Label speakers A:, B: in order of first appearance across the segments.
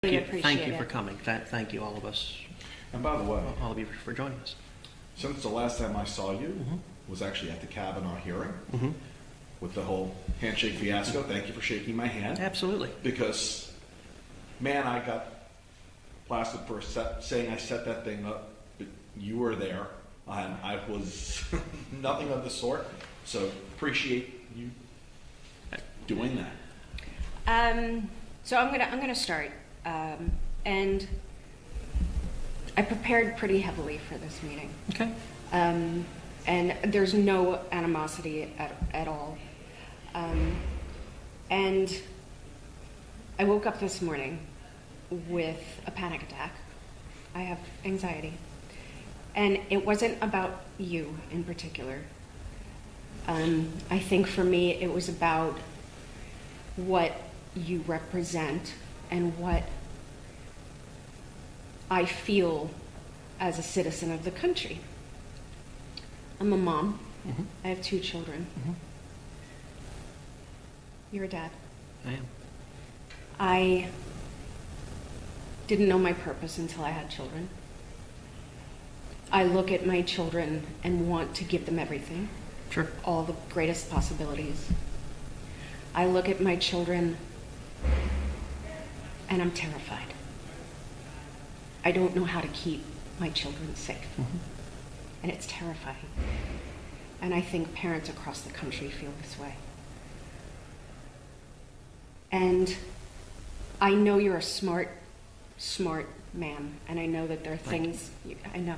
A: Really appreciate
B: Thank you
A: it.
B: for coming. Thank you, all of us,
C: And by the way,
B: all of you for joining us.
C: since the last time I saw you was actually at the Kavanaugh hearing with the whole handshake fiasco, thank you for shaking my hand.
B: Absolutely.
C: Because, man, I got blasted for saying I set that thing up, but you were there, and I was nothing of the sort. So appreciate you doing that.
A: So I'm gonna start, and I prepared pretty heavily for this meeting,
B: Okay.
A: and there's no animosity at all. And I woke up this morning with a panic attack. I have anxiety, and it wasn't about you in particular. I think for me it was about what you represent and what I feel as a citizen of the country. I'm a mom. I have 2 children. You're a dad.
B: I am.
A: I didn't know my purpose until I had children. I look at my children and want to give them everything,
B: Sure.
A: all the greatest possibilities. I look at my children and I'm terrified. I don't know how to keep my children safe. And it's terrifying. And I think parents across the country feel this way. And I know you're a smart man, and I know that there are things, I know.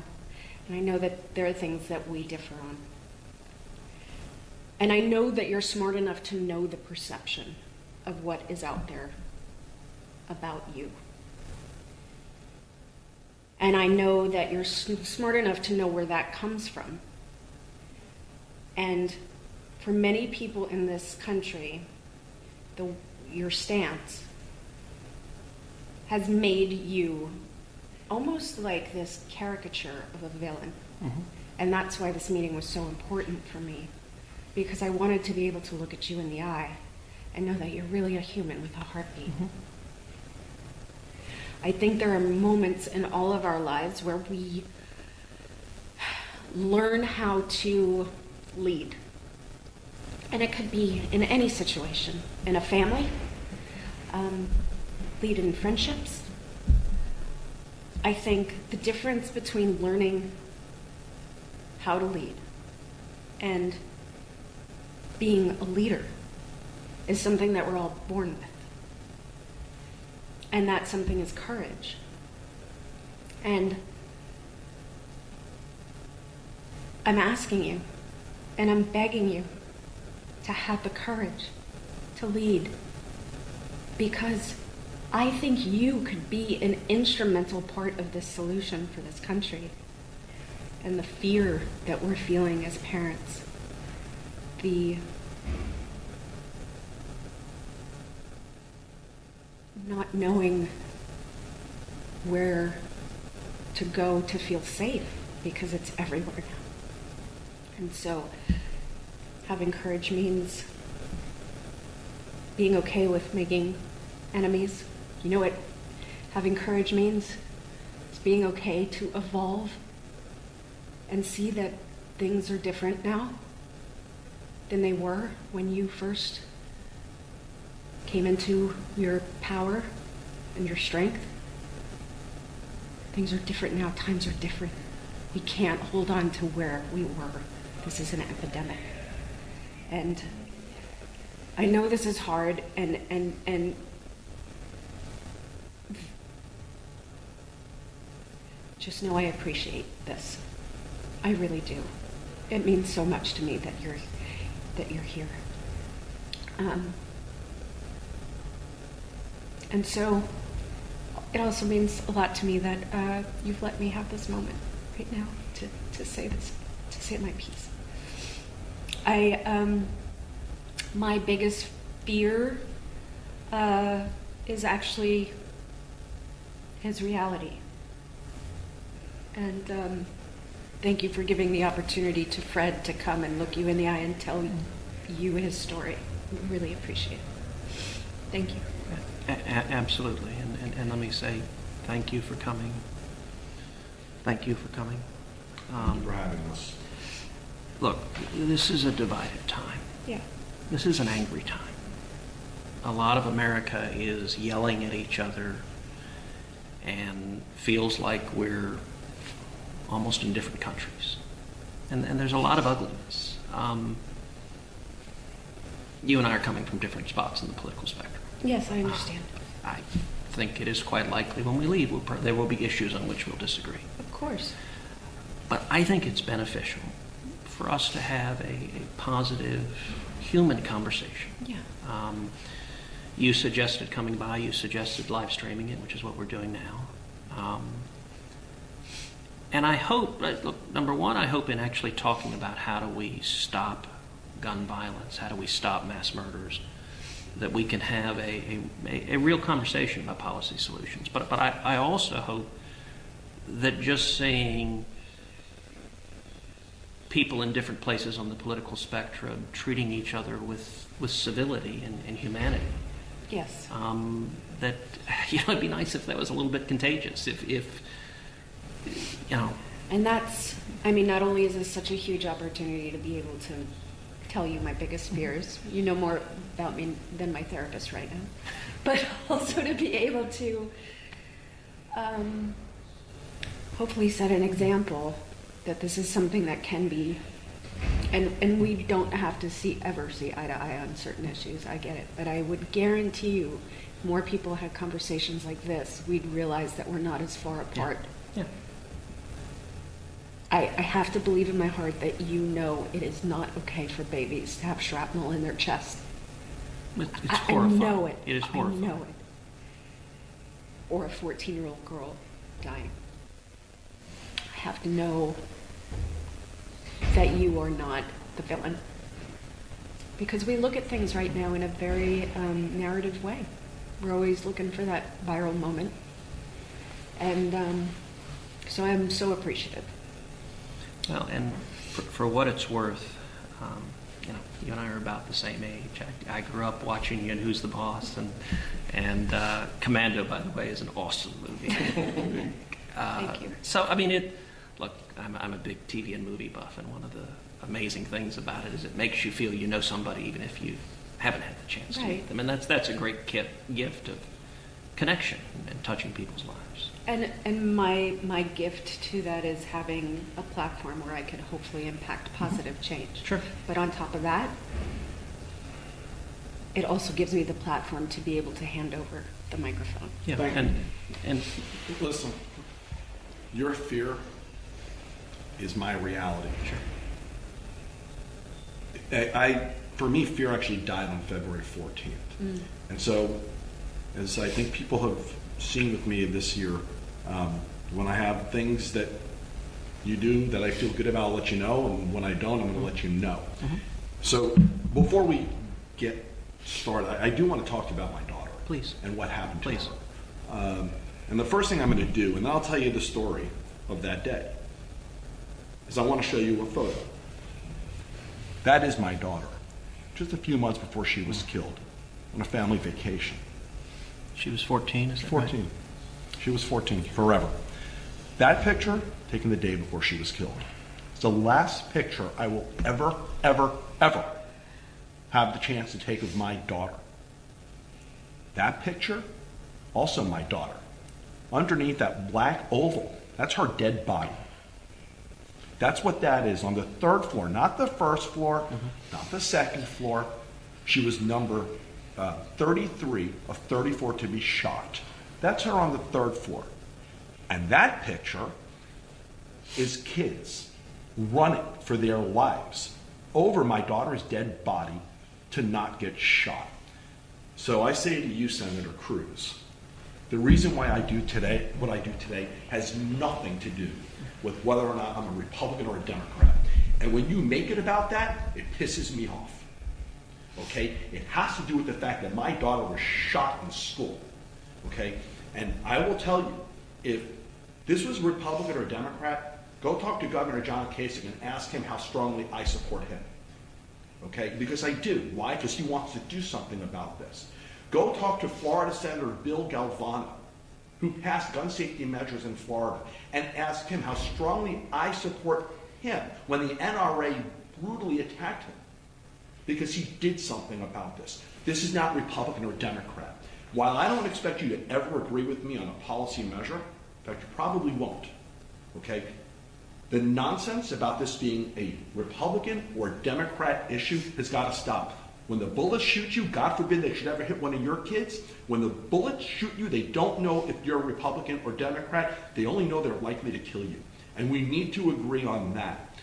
A: And I know that there are things that we differ on. And I know that you're smart enough to know the perception of what is out there about you. And I know that you're smart enough to know where that comes from. And for many people in this country, your stance has made you almost like this caricature of a villain. And that's why this meeting was so important for me, because I wanted to be able to look at you in the eye and know that you're really a human with a heartbeat. I think there are moments in all of our lives where we learn how to lead. And it could be in any situation, in a family, lead in friendships. I think the difference between learning how to lead and being a leader is something that we're all born with. And that something is courage. And I'm asking you, and I'm begging you to have the courage to lead, because I think you could be an instrumental part of this solution for this country. And the fear that we're feeling as parents, the not knowing where to go to feel safe, because it's everywhere now. And so having courage means being okay with making enemies. You know what having courage means? It's being okay to evolve and see that things are different now than they were when you first came into your power and your strength. Things are different now. Times are different. We can't hold on to where we were. This is an epidemic. And I know this is hard, and just know I appreciate this. I really do. It means so much to me that you're here. And so it also means a lot to me that you've let me have this moment right now to say this, to say my piece. My biggest fear is actually his reality. And thank you for giving the opportunity to Fred to come and look you in the eye and tell you his story. We really appreciate it. Thank you.
B: Absolutely. And let me say thank you for coming. Thank you for coming.
C: Thank you for having us.
B: Look, this is a divided time.
A: Yeah.
B: This is an angry time. A lot of America is yelling at each other and feels like we're almost in different countries. And there's a lot of ugliness. You and I are coming from different spots in the political spectrum.
A: Yes, I understand.
B: I think it is quite likely when we leave, there will be issues on which we'll disagree.
A: Of course.
B: But I think it's beneficial for us to have a positive human conversation.
A: Yeah.
B: You suggested coming by, you suggested live streaming it, which is what we're doing now. And I hope, look, number one, I hope in actually talking about how do we stop gun violence, how do we stop mass murders, that we can have a real conversation about policy solutions. But I also hope that just saying people in different places on the political spectrum treating each other with civility and humanity.
A: Yes.
B: That, it'd be nice if that was a little bit contagious. If
A: And that's, not only is this such a huge opportunity to be able to tell you my biggest fears, you know more about me than my therapist right now, but also to be able to hopefully set an example that this is something that can be, and we don't have to ever see eye to eye on certain issues, I get it, but I would guarantee you more people had conversations like this, we'd realize that we're not as far apart.
B: Yeah.
A: I have to believe in my heart that you know it is not okay for babies to have shrapnel in their chest.
B: It's horrifying.
A: I know it.
B: It is horrifying.
A: I know it. Or a 14-year-old girl dying. I have to know that you are not the villain. Because we look at things right now in a very narrative way. We're always looking for that viral moment. And so I'm so appreciative.
B: Well, and for what it's worth, you and I are about the same age. I grew up watching you in Who's the Boss, and Commando, by the way, is an awesome movie.
A: Thank you.
B: So, look, I'm a big TV and movie buff, and one of the amazing things about it is it makes you feel you know somebody even if you haven't had the chance to meet them. And that's a great gift of connection and touching people's lives.
A: And my gift to that is having a platform where I could hopefully impact positive change.
B: Sure.
A: But on top of that, it also gives me the platform to be able to hand over the microphone.
B: Yeah.
C: Thank
B: And
C: Listen, your fear is my reality.
B: Sure.
C: For me, fear actually died on February 14th. And so, as I think people have seen with me this year, when I have things that you do that I feel good about, I'll let you know, and when I don't, I'm going to let you know. So before we get started, I do want to talk to you about my daughter.
B: Please.
C: And what happened to
B: Please.
C: her. And the first thing I'm going to do, and I'll tell you the story of that day, is I want to show you a photo. That is my daughter, just a few months before she was killed on a family vacation.
B: She was 14, is that
C: 14.
B: right?
C: She was 14 forever. That picture, taken the day before she was killed. It's the last picture I will ever have the chance to take of my daughter. That picture, also my daughter. Underneath that black oval, that's her dead body. That's what that is on the third floor, not the first floor, not the second floor. She was number 33 of 34 to be shot. That's her on the third floor. And that picture is kids running for their lives over my daughter's dead body to not get shot. So I say to you, Senator Cruz, the reason why I do today what I do today has nothing to do with whether or not I'm a Republican or a Democrat. And when you make it about that, it pisses me off. Okay? It has to do with the fact that my daughter was shot in school. Okay? And I will tell you, if this was Republican or Democrat, go talk to Governor John Kasich and ask him how strongly I support him. Okay? Because I do. Why? Because he wants to do something about this. Go talk to Florida Senator Bill Galvano. who passed gun safety measures in Florida and asked him how strongly I support him when the NRA brutally attacked him because he did something about this. This is not Republican or Democrat. While I don't expect you to ever agree with me on a policy measure, in fact, you probably won't, okay? The nonsense about this being a Republican or Democrat issue has got to stop. When the bullets shoot you, God forbid they should ever hit one of your kids. When the bullets shoot you, they don't know if you're a Republican or Democrat. They only know they're likely to kill you. And we need to agree on that.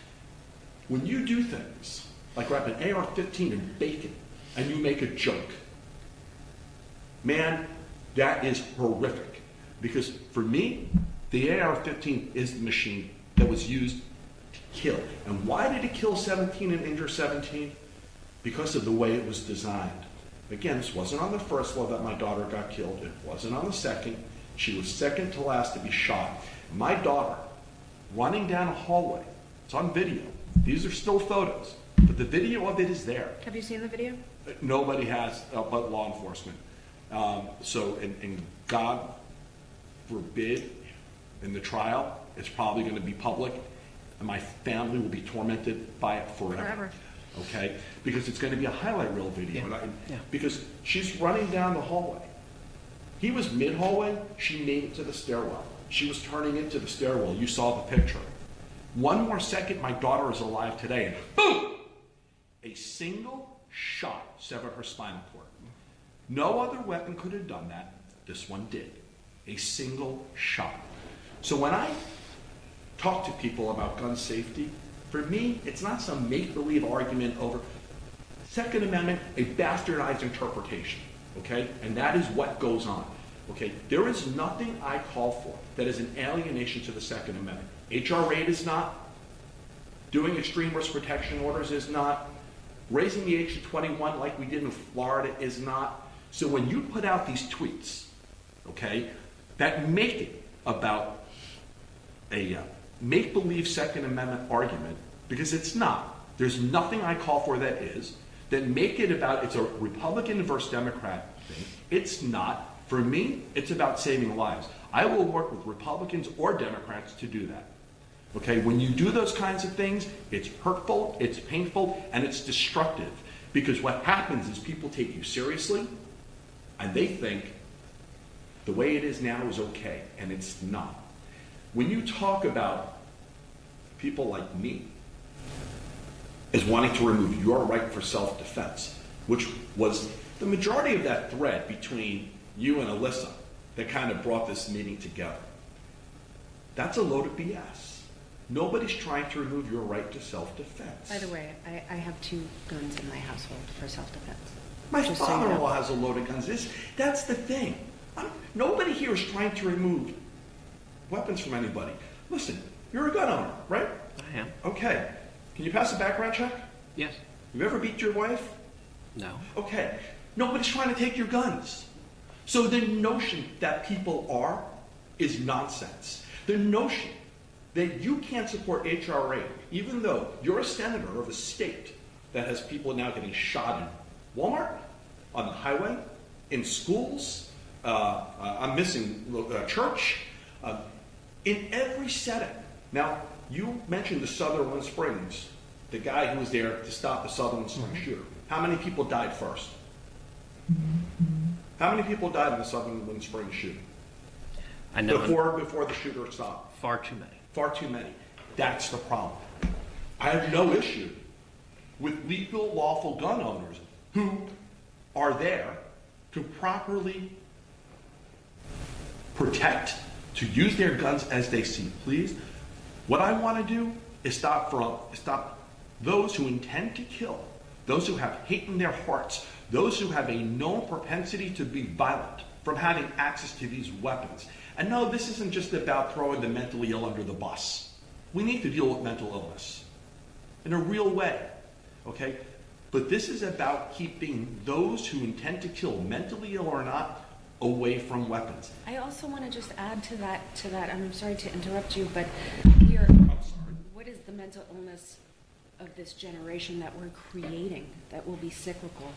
C: When you do things like wrap an AR-15 in bacon and you make a joke, man, that is horrific. Because for me, the AR-15 is the machine that was used to kill. And why did it kill 17 and injure 17? Because of the way it was designed. Again, this wasn't on the first floor that my daughter got killed. It wasn't on the second. She was second to last to be shot. My daughter, running down a hallway, it's on video. These are still photos, but the video of it is there.
A: Have you seen the video?
C: Nobody has, but law enforcement. And God forbid, in the trial, it's probably going to be public, and my family will be tormented by it forever. Okay? Because it's going to be a highlight reel video.
B: Yeah.
C: Because she's running down the hallway. He was mid-hallway. She made it to the stairwell. She was turning into the stairwell. You saw the picture. One more second, my daughter is alive today, and boom! A single shot severed her spinal cord. No other weapon could have done that. This one did. A single shot. So when I talk to people about gun safety, for me, it's not some make-believe argument over Second Amendment, a bastardized interpretation, okay? And that is what goes on, okay? There is nothing I call for that is an alienation to the Second Amendment. H.R. 8 is not. Doing extreme risk protection orders is not. Raising the age to 21 like we did in Florida is not. So when you put out these tweets, okay, that make it about a make-believe Second Amendment argument, because it's not. There's nothing I call for that is. Then make it about it's a Republican versus Democrat thing. It's not. For me, it's about saving lives. I will work with Republicans or Democrats to do that. Okay, when you do those kinds of things, it's hurtful, it's painful, and it's destructive. Because what happens is people take you seriously, and they think the way it is now is okay, and it's not. When you talk about people like me as wanting to remove your right for self-defense, which was the majority of that thread between you and Alyssa that kind of brought this meeting together, that's a load of BS. Nobody's trying to remove your right to self-defense.
A: By the way, I have 2 guns in my household for self-defense.
C: My
A: Just so you
C: father-in-law
A: know.
C: has a load of guns. That's the thing. Nobody here is trying to remove weapons from anybody. Listen, you're a gun owner, right?
B: I am.
C: Okay. Can you pass a background check?
B: Yes.
C: You ever beat your wife?
B: No.
C: Okay. Nobody's trying to take your guns. So the notion that people are is nonsense. The notion that you can't support H.R. 8, even though you're a senator of a state that has people now getting shot in Walmart, on the highway, in schools, I'm missing church, in every setting. Now, you mentioned the Sutherland Springs, the guy who was there to stop the Sutherland Springs shooter. How many people died first? How many people died in the Sutherland Springs shooting?
B: I know.
C: Before the shooter stopped?
B: Far too many.
C: Far too many. That's the problem. I have no issue with legal, lawful gun owners who are there to properly protect, to use their guns as they see please. What I want to do is stop those who intend to kill, those who have hate in their hearts, those who have a known propensity to be violent from having access to these weapons. And no, this isn't just about throwing the mentally ill under the bus. We need to deal with mental illness in a real way, okay? But this is about keeping those who intend to kill, mentally ill or not, away from weapons.
A: I also want to just add to that, I'm sorry to interrupt you, but what is the mental illness of this generation that we're creating that will be cyclical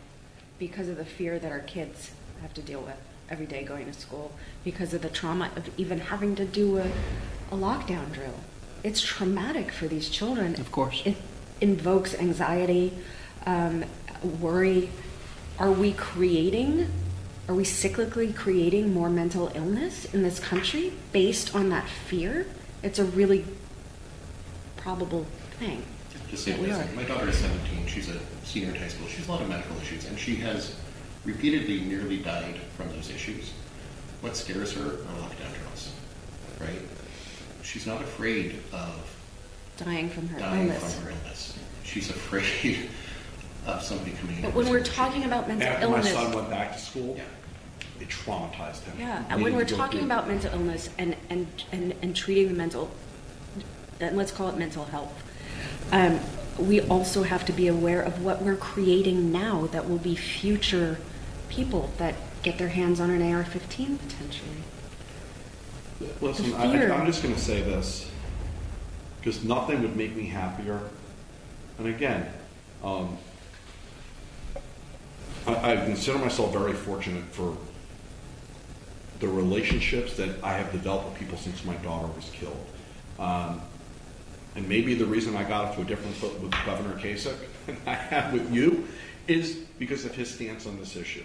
A: because of the fear that our kids have to deal with? every day going to school because of the trauma of even having to do a lockdown drill. It's traumatic for these children.
B: Of course.
A: It invokes anxiety, worry. Are we cyclically creating more mental illness in this country based on that fear? It's a really probable thing.
D: Just say
A: that we are.
D: my daughter is 17. She's a senior in high school. She has a lot of medical issues, and she has repeatedly nearly died from those issues. What scares her are lockdown drills, right? She's not afraid of
A: Dying from her
D: dying
A: illness.
D: from her illness. She's afraid of somebody coming in.
A: But when we're talking about mental
C: After
A: illness,
C: my son went back to school,
D: Yeah.
C: it traumatized him.
A: yeah,
C: He
A: and when
C: needed
A: we're
C: to go
A: talking
C: through-
A: about mental illness and treating the mental, and let's call it mental health, we also have to be aware of what we're creating now that will be future people that get their hands on an AR-15 potentially.
C: Listen,
A: The fear.
C: I'm just going to say this, because nothing would make me happier. And again, I consider myself very fortunate for the relationships that I have developed with people since my daughter was killed. And maybe the reason I got off to a different foot with Governor Kasich than I have with you is because of his stance on this issue.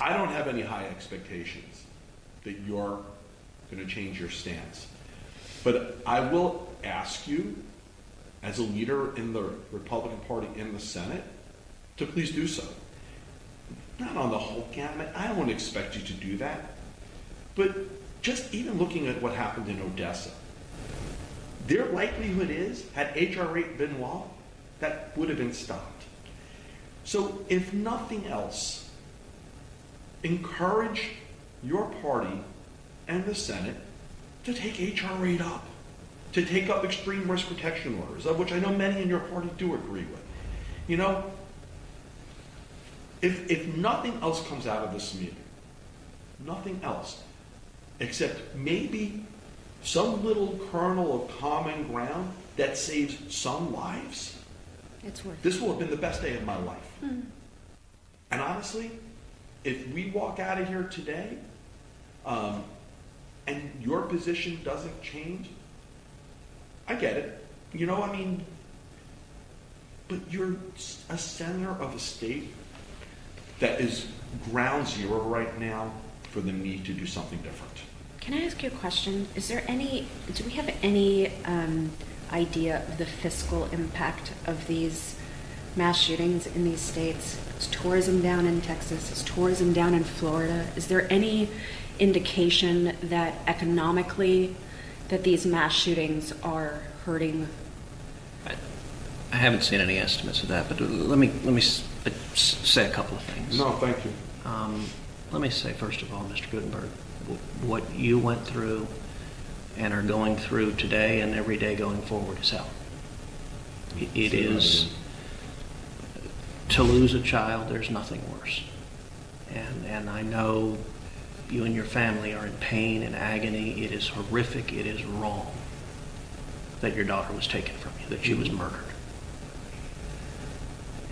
C: I don't have any high expectations that you're going to change your stance. But I will ask you, as a leader in the Republican Party in the Senate, to please do so. Not on the whole gamut. I don't expect you to do that. But just even looking at what happened in Odessa, their likelihood is, had H.R. 8 been law, that would have been stopped. So if nothing else, encourage your party and the Senate to take H.R. 8 up, to take up extreme risk protection orders, of which I know many in your party do agree with. You know, if nothing else comes out of this meeting, nothing else, except maybe some little kernel of common ground that saves some lives,
A: It's worth it.
C: this will have been the best day of my life. And honestly, if we walk out of here today and your position doesn't change, I get it. You know, I mean, but you're a senator of a state that is ground zero right now for the need to do something different.
A: Can I ask you a question? Do we have any idea of the fiscal impact of these mass shootings in these states? Is tourism down in Texas? Is tourism down in Florida? Is there any indication that economically that these mass shootings are hurting?
B: I haven't seen any estimates of that, but let me say a couple of things.
C: No, thank you.
B: Let me say, first of all, Mr. Gutenberg, what you went through and are going through today and every day going forward is hell. It is, to lose a child, there's nothing worse. And I know you and your family are in pain and agony. It is horrific. It is wrong that your daughter was taken from you, that she was murdered.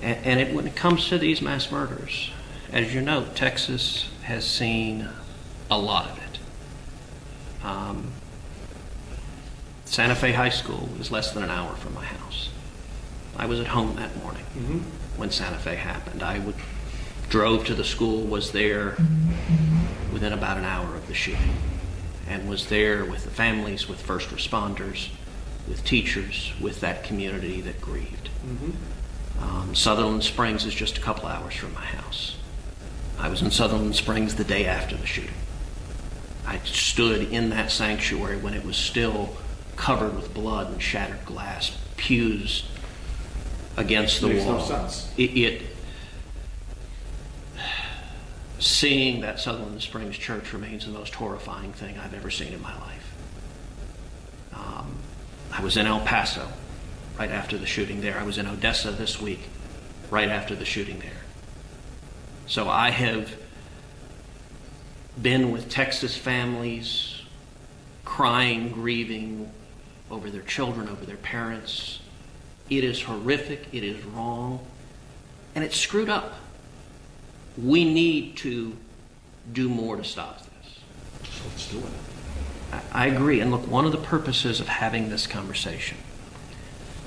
B: And when it comes to these mass murders, as you know, Texas has seen a lot of it. Santa Fe High School is less than an hour from my house. I was at home that morning when Santa Fe happened. Drove to the school, was there within about an hour of the shooting, and was there with the families, with first responders, with teachers, with that community that grieved. Sutherland Springs is just a couple hours from my house. I was in Sutherland Springs the day after the shooting. I stood in that sanctuary when it was still covered with blood and shattered glass, pews against the
C: Makes
B: wall.
C: no sense.
B: Seeing that Sutherland Springs Church remains the most horrifying thing I've ever seen in my life. I was in El Paso right after the shooting there. I was in Odessa this week right after the shooting there. So I have been with Texas families crying, grieving over their children, over their parents. It is horrific, it is wrong, and it's screwed up. We need to do more to stop this.
C: So let's do it.
B: I agree. And look, one of the purposes of having this conversation,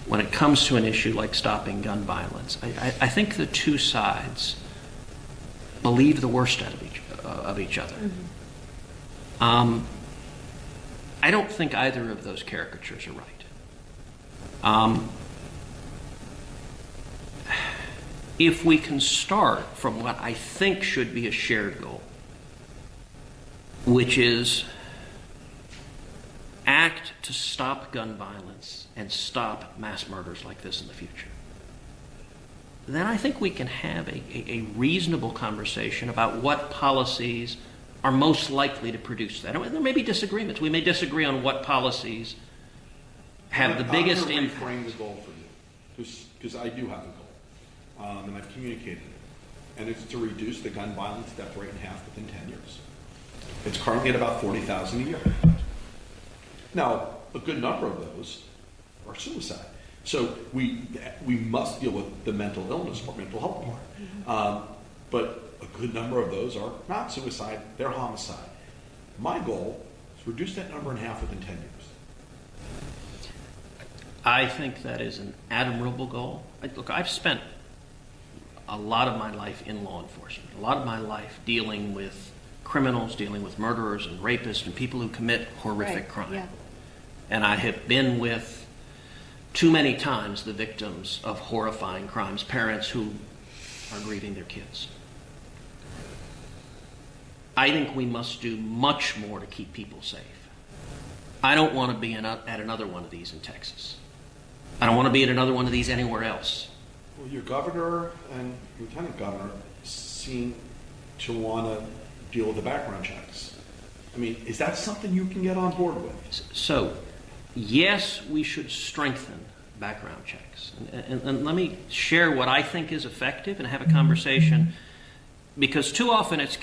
B: when it comes to an issue like stopping gun violence, I think the two sides believe the worst out of each other. Mm-hmm. I don't think either of those caricatures are right. If we can start from what I think should be a shared goal, which is act to stop gun violence and stop mass murders like this in the future, then I think we can have a reasonable conversation about what policies are most likely to produce that. There may be disagreements. We may disagree on what policies have the biggest impact.
C: I'm going to reframe the goal for you, because I do have a goal, and I've communicated it, and it's to reduce the gun violence death rate in half within 10 years. It's currently at about 40,000 a year. Now, a good number of those are suicide. So we must deal with the mental illness or mental health part. But a good number of those are not suicide, they're homicide. My goal is to reduce that number in half within 10 years.
B: I think that is an admirable goal. Look, I've spent a lot of my life in law enforcement, a lot of my life dealing with criminals, dealing with murderers and rapists and people who commit horrific crime. Yeah. And I have been with, too many times, the victims of horrifying crimes, parents who are grieving their kids. I think we must do much more to keep people safe. I don't want to be at another one of these in Texas. I don't want to be at another one of these anywhere else.
C: Well, your governor and lieutenant governor seem to want to deal with the background checks. I mean, is that something you can get on board with?
B: So, yes, we should strengthen background checks. And let me share what I think is effective and have a conversation, because too often it's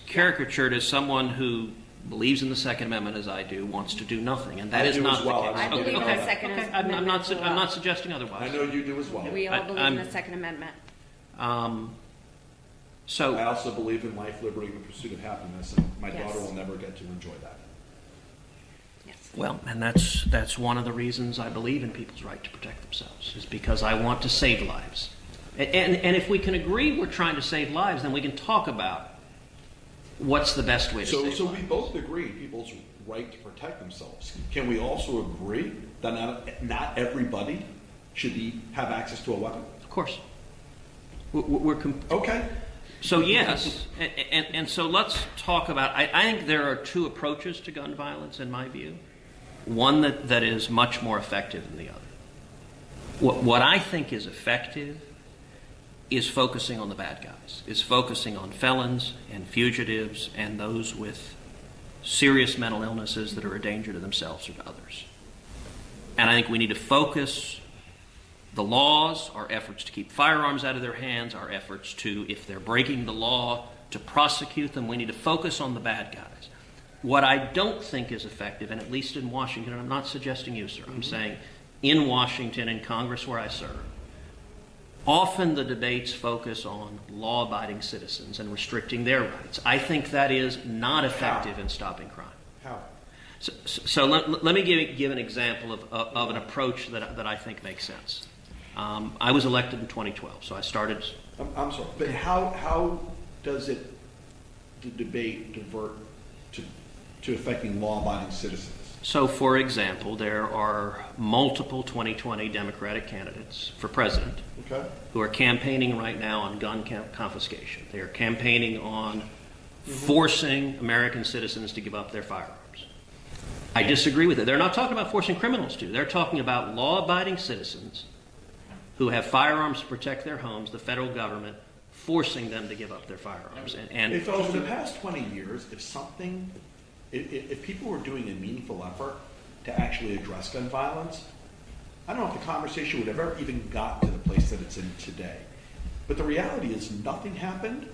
B: caricatured as someone who believes in the Second Amendment as I do, wants to do nothing, and that is not the case.
A: I believe in the Second Amendment.
B: I'm not suggesting otherwise.
C: I know you do as well.
A: We all believe in the Second Amendment.
B: So
C: I also believe in life, liberty, and the pursuit of happiness, and my daughter will never get to enjoy that.
A: Yes.
B: Well, and that's one of the reasons I believe in people's right to protect themselves, is because I want to save lives. And if we can agree we're trying to save lives, then we can talk about what's the best way to save lives.
C: So we both agree people's right to protect themselves. Can we also agree that not everybody should have access to a weapon?
B: Of course.
C: Okay.
B: So yes, and so let's talk about, I think there are two approaches to gun violence in my view. One that is much more effective than the other. What I think is effective is focusing on the bad guys, is focusing on felons and fugitives and those with serious mental illnesses that are a danger to themselves or to others. And I think we need to focus the laws, our efforts to keep firearms out of their hands, our efforts to, if they're breaking the law, to prosecute them. We need to focus on the bad guys. What I don't think is effective, and at least in Washington, and I'm not suggesting you, sir, I'm saying in Washington, in Congress where I serve, often the debates focus on law-abiding citizens and restricting their rights. I think that is not effective in stopping crime.
C: How?
B: So let me give an example of an approach that I think makes sense. I was elected in 2012, so I started...
C: I'm sorry, but how does the debate divert to affecting law-abiding citizens?
B: So, for example, there are multiple 2020 Democratic candidates for president who are campaigning right now on gun confiscation. They are campaigning on forcing American citizens to give up their firearms. I disagree with it. They're not talking about forcing criminals to. They're talking about law-abiding citizens who have firearms to protect their homes, the federal government forcing them to give up their firearms. And
C: if over the past 20 years, if people were doing a meaningful effort to actually address gun violence, I don't know if the conversation would have ever even gotten to the place that it's in today. But the reality is nothing happened.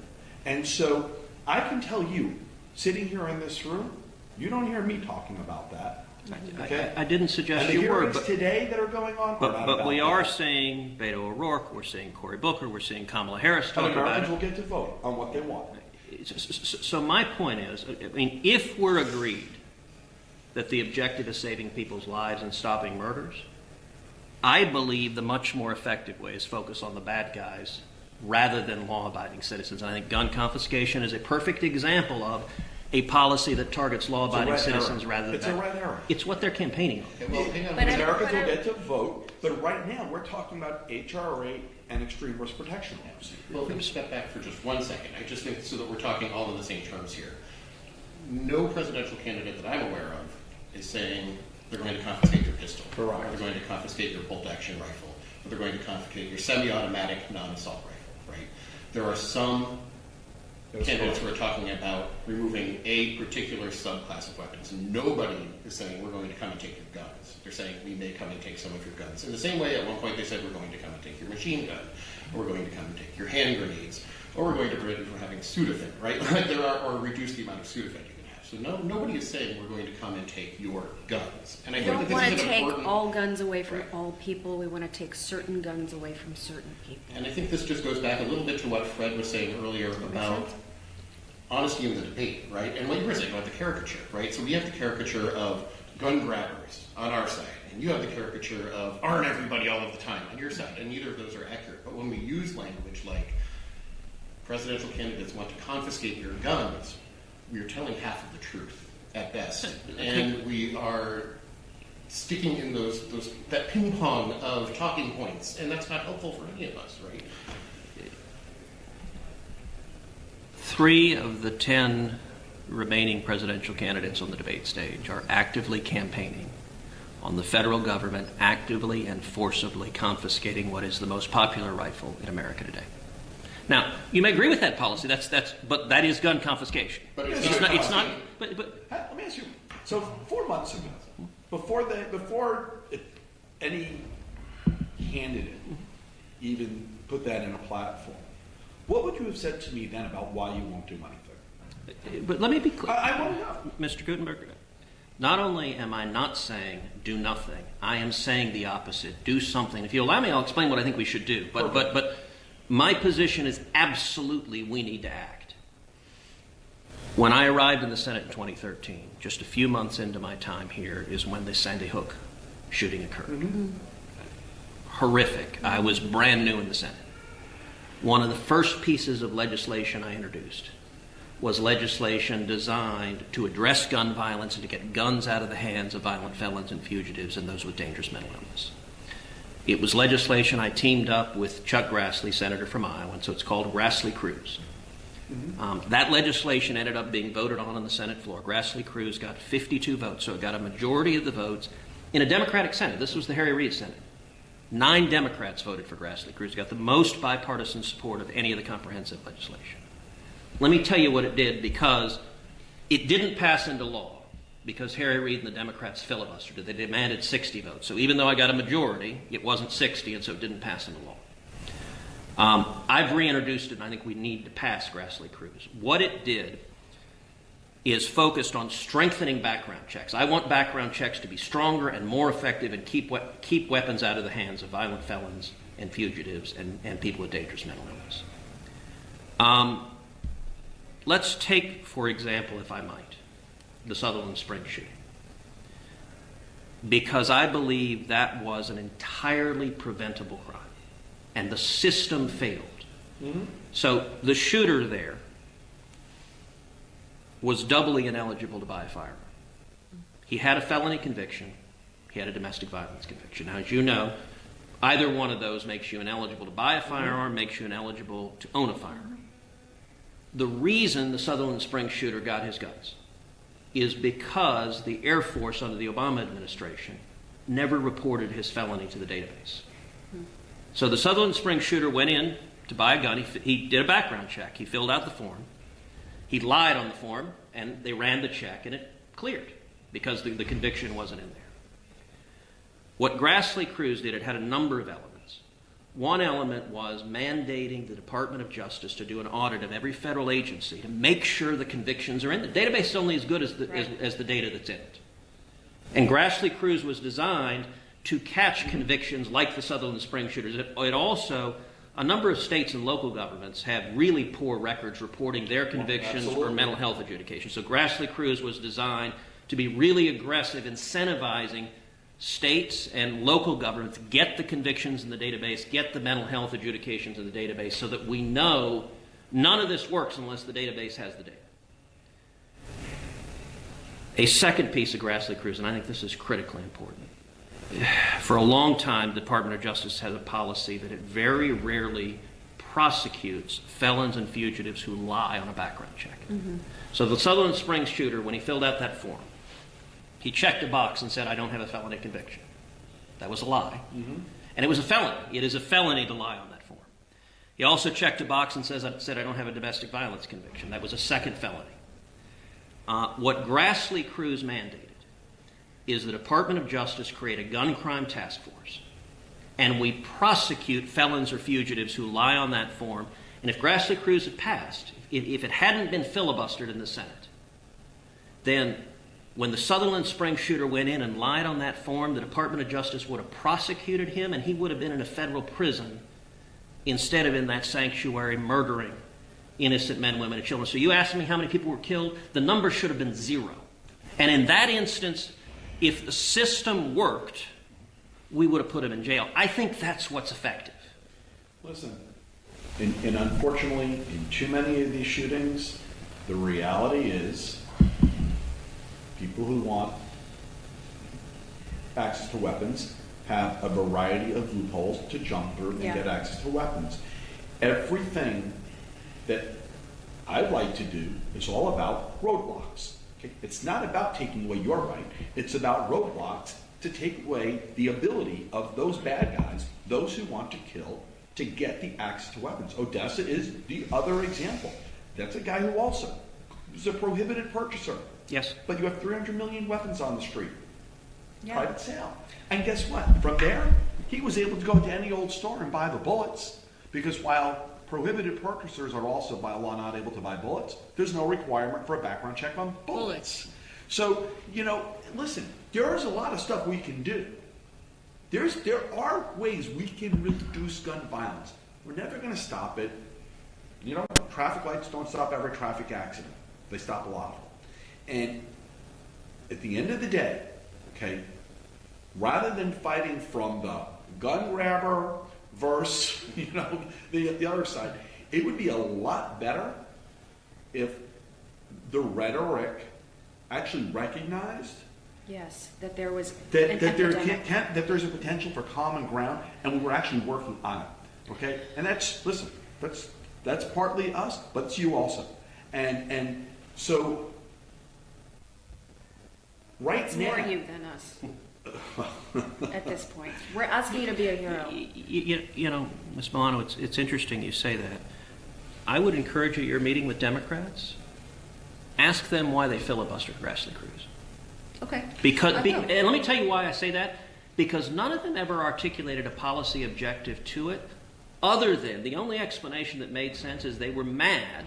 C: And so I can tell you, sitting here in this room, you don't hear me talking about that. Okay?
B: I didn't suggest
C: you were.
B: But
C: today that are going on.
B: But we are seeing Beto O'Rourke, we're seeing Cory Booker, we're seeing Kamala Harris talk about it.
C: Americans will get to vote on what they want.
B: So my point is, I mean, if we're agreed that the objective is saving people's lives and stopping murders, I believe the much more effective way is focus on the bad guys rather than law-abiding citizens. And I think gun confiscation is a perfect example of a policy that targets law-abiding citizens rather than
C: It's a red herring.
B: It's what they're campaigning on.
D: Okay, well, hang on.
A: But
C: Americans will get to vote, but right now we're talking about HR 8 and extreme risk protection laws.
D: Well, if we step back for just 1 second, I just think so that we're talking all in the same terms here. No presidential candidate that I'm aware of is saying they're going to confiscate your pistol.
C: Correct.
D: Or they're going to confiscate your bolt-action rifle. Or they're going to confiscate your semi-automatic non-assault rifle, right? There are some candidates who are talking about removing a particular subclass of weapons. Nobody is saying we're going to come and take your guns. They're saying we may come and take some of your guns. In the same way, at one point they said we're going to come and take your machine gun, or we're going to come and take your hand grenades, or we're going to prevent you from having Sudafed, right? or reduce the amount of Sudafed you can have. So nobody is saying we're going to come and take your guns. And I
A: We
D: think
A: don't
D: that
A: want
D: this
A: to
D: is an
A: take
D: important.
A: all guns away from
D: Right.
A: all people. We want to take certain guns away from certain people.
D: And I think this just goes back a little bit to what Fred was saying earlier about honesty in the debate, right? And what you were saying about the caricature, right? So we have the caricature of gun grabbers on our side, and you have the caricature of arm everybody all of the time on your side, and neither of those are accurate. But when we use language like presidential candidates want to confiscate your guns, we are telling half of the truth at best. And we are sticking in that ping pong of talking points, and that's not helpful for any of us, right?
B: 3 of the 10 remaining presidential candidates on the debate stage are actively campaigning on the federal government actively and forcibly confiscating what is the most popular rifle in America today. Now, you may agree with that policy. But that is gun confiscation.
D: But
B: It's not. But
C: Let me ask you. So 4 months ago, before any candidate even put that in a platform, what would you have said to me then about why you won't do anything?
B: But let me be clear,
C: I want to know.
B: Mr. Gutenberg. Not only am I not saying do nothing, I am saying the opposite. Do something. If you allow me, I'll explain what I think we should do. But my position is absolutely we need to act. When I arrived in the Senate in 2013, just a few months into my time here, is when the Sandy Hook shooting occurred. Mm-hmm. Horrific. I was brand new in the Senate. One of the first pieces of legislation I introduced was legislation designed to address gun violence and to get guns out of the hands of violent felons and fugitives and those with dangerous mental illness. It was legislation I teamed up with Chuck Grassley, senator from Iowa, and so it's called Grassley-Cruz. Mm-hmm. That legislation ended up being voted on the Senate floor. Grassley-Cruz got 52 votes, so it got a majority of the votes in a Democratic Senate. This was the Harry Reid Senate. 9 Democrats voted for Grassley-Cruz. It got the most bipartisan support of any of the comprehensive legislation. Let me tell you what it did, because it didn't pass into law because Harry Reid and the Democrats filibustered it. They demanded 60 votes. So even though I got a majority, it wasn't 60, and so it didn't pass into law. I've reintroduced it, and I think we need to pass Grassley-Cruz. What it did is focused on strengthening background checks. I want background checks to be stronger and more effective and keep weapons out of the hands of violent felons and fugitives and people with dangerous mental illness. Let's take, for example, if I might, the Sutherland Springs shooting. Because I believe that was an entirely preventable crime. And the system failed. Mm-hmm. So the shooter there was doubly ineligible to buy a firearm. He had a felony conviction. He had a domestic violence conviction. Now, as you know, either one of those makes you ineligible to buy a firearm, makes you ineligible to own a firearm. The reason the Sutherland Springs shooter got his guns is because the Air Force under the Obama administration never reported his felony to the database. So the Sutherland Springs shooter went in to buy a gun. He did a background check. He filled out the form. He lied on the form, and they ran the check, and it cleared because the conviction wasn't in there. What Grassley-Cruz did, it had a number of elements. One element was mandating the Department of Justice to do an audit of every federal agency to make sure the convictions are in. The database is only as good as the data that's in it. And Grassley-Cruz was designed to catch convictions like the Sutherland Springs shooters. It also a number of states and local governments have really poor records reporting their convictions for mental health adjudication. So Grassley Cruz was designed to be really aggressive, incentivizing states and local governments get the convictions in the database, get the mental health adjudications in the database, so that we know none of this works unless the database has the data. A second piece of Grassley Cruz, and I think this is critically important. For a long time, the Department of Justice has a policy that it very rarely prosecutes felons and fugitives who lie on a background check. So the Sutherland Springs shooter, when he filled out that form, he checked a box and said, I don't have a felony conviction. That was a lie. And it was a felony. It is a felony to lie on that form. He also checked a box and said, I don't have a domestic violence conviction. That was a second felony. What Grassley Cruz mandated is the Department of Justice create a gun crime task force, and we prosecute felons or fugitives who lie on that form. And if Grassley Cruz had passed, if it hadn't been filibustered in the Senate, then when the Sutherland Springs shooter went in and lied on that form, the Department of Justice would have prosecuted him, and he would have been in a federal prison instead of in that sanctuary murdering innocent men, women, and children. So you asked me how many people were killed. The number should have been 0. And in that instance, if the system worked, we would have put him in jail. I think that's what's effective.
C: Listen, and unfortunately, in too many of these shootings, the reality is people who want access to weapons have a variety of loopholes to jump through and get access to weapons. Everything that I'd like to do is all about roadblocks. Okay? It's not about taking away your right. It's about roadblocks to take away the ability of those bad guys, those who want to kill, to get the access to weapons. Odessa is the other example. That's a guy who also is a prohibited purchaser.
B: Yes.
C: But you have 300 million weapons on the street.
A: Yeah.
C: Private sale. And guess what? From there, he was able to go to any old store and buy the bullets, because while prohibited purchasers are also by law not able to buy bullets, there's no requirement for a background check on bullets. So, listen, there's a lot of stuff we can do. There are ways we can reduce gun violence. We're never going to stop it. Traffic lights don't stop every traffic accident. They stop a lot of them. And at the end of the day, okay, rather than fighting from the gun grabber versus, the other side, it would be a lot better if the rhetoric actually recognized
A: that there was
C: that there's a potential for common ground, and we were actually working on it. Okay, and that's partly us, but it's you also, and so right
A: it's
C: now,
A: more you than us. At this point, we're asking you to be a hero.
B: Ms. Milano, it's interesting you say that. I would encourage you, you're meeting with Democrats, ask them why they filibustered Grassley Cruz.
A: Okay.
B: And let me tell you why I say that. Because none of them ever articulated a policy objective to it, other than the only explanation that made sense is they were mad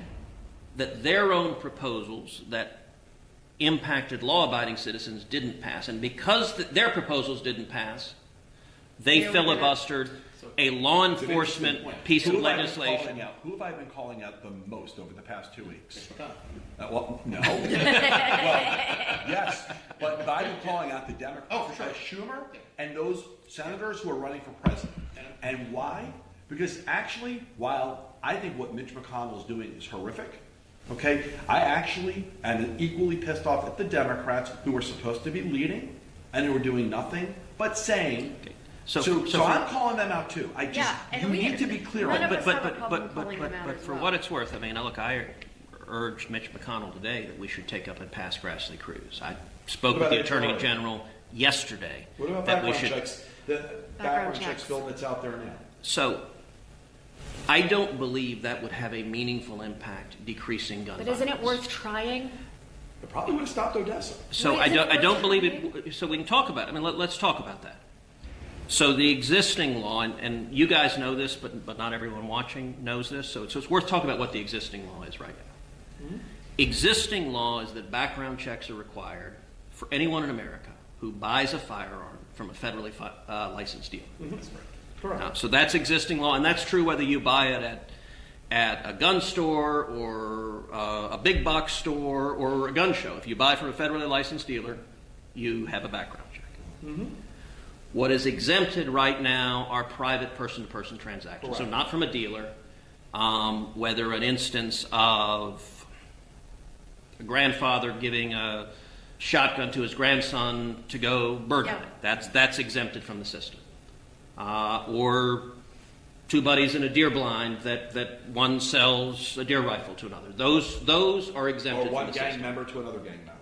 B: that their own proposals that impacted law-abiding citizens didn't pass. And because their proposals didn't pass, they filibustered a law enforcement piece of legislation.
C: Who have I been calling out the most over the past 2 weeks? No. Well, yes. But I've been calling out the Democrats. Oh, for sure. Schumer and those senators who are running for president. And why? Because actually, while I think what Mitch McConnell is doing is horrific, okay, I actually am equally pissed off at the Democrats who were supposed to be leading and who were doing nothing but saying. Okay. So I'm calling them out too. You need to be clear on it.
B: But for what it's worth, I urged Mitch McConnell today that we should take up and pass Grassley Cruz. I spoke with the Attorney General yesterday.
C: What about background checks? The background checks bill that's out there now.
B: So I don't believe that would have a meaningful impact decreasing gun violence.
A: But isn't it worth trying?
C: It probably would have stopped Odessa.
B: So I don't believe it. So we can talk about it. Let's talk about that. So the existing law, and you guys know this, but not everyone watching knows this, so it's worth talking about what the existing law is right now. Mm-hmm. Existing law is that background checks are required for anyone in America who buys a firearm from a federally licensed dealer. Mm-hmm.
C: Correct.
B: So that's existing law, and that's true whether you buy it at a gun store or a big box store or a gun show. If you buy from a federally licensed dealer, you have a background check.
C: Mm-hmm.
B: What is exempted right now are private person-to-person transactions.
C: Correct.
B: So not from a dealer, whether an instance of a grandfather giving a shotgun to his grandson to go bird hunting. That's exempted from the system. Or two buddies in a deer blind that one sells a deer rifle to another. Those are exempted
C: Or one
B: from the
C: gang
B: system.
C: member to another gang member.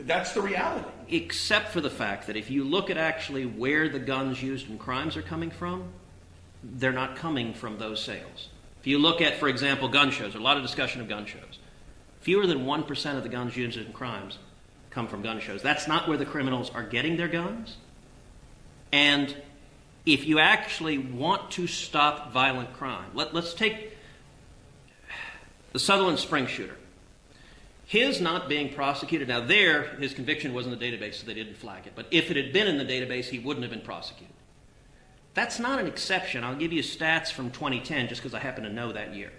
C: That's the reality.
B: Except for the fact that if you look at actually where the guns used in crimes are coming from, they're not coming from those sales. If you look at, for example, gun shows, a lot of discussion of gun shows. Fewer than 1% of the guns used in crimes come from gun shows. That's not where the criminals are getting their guns. And if you actually want to stop violent crime, let's take the Sutherland Springs shooter. His not being prosecuted, now his conviction was in the database, so they didn't flag it. But if it had been in the database, he wouldn't have been prosecuted. That's not an exception. I'll give you stats from 2010 just because I happen to know that year.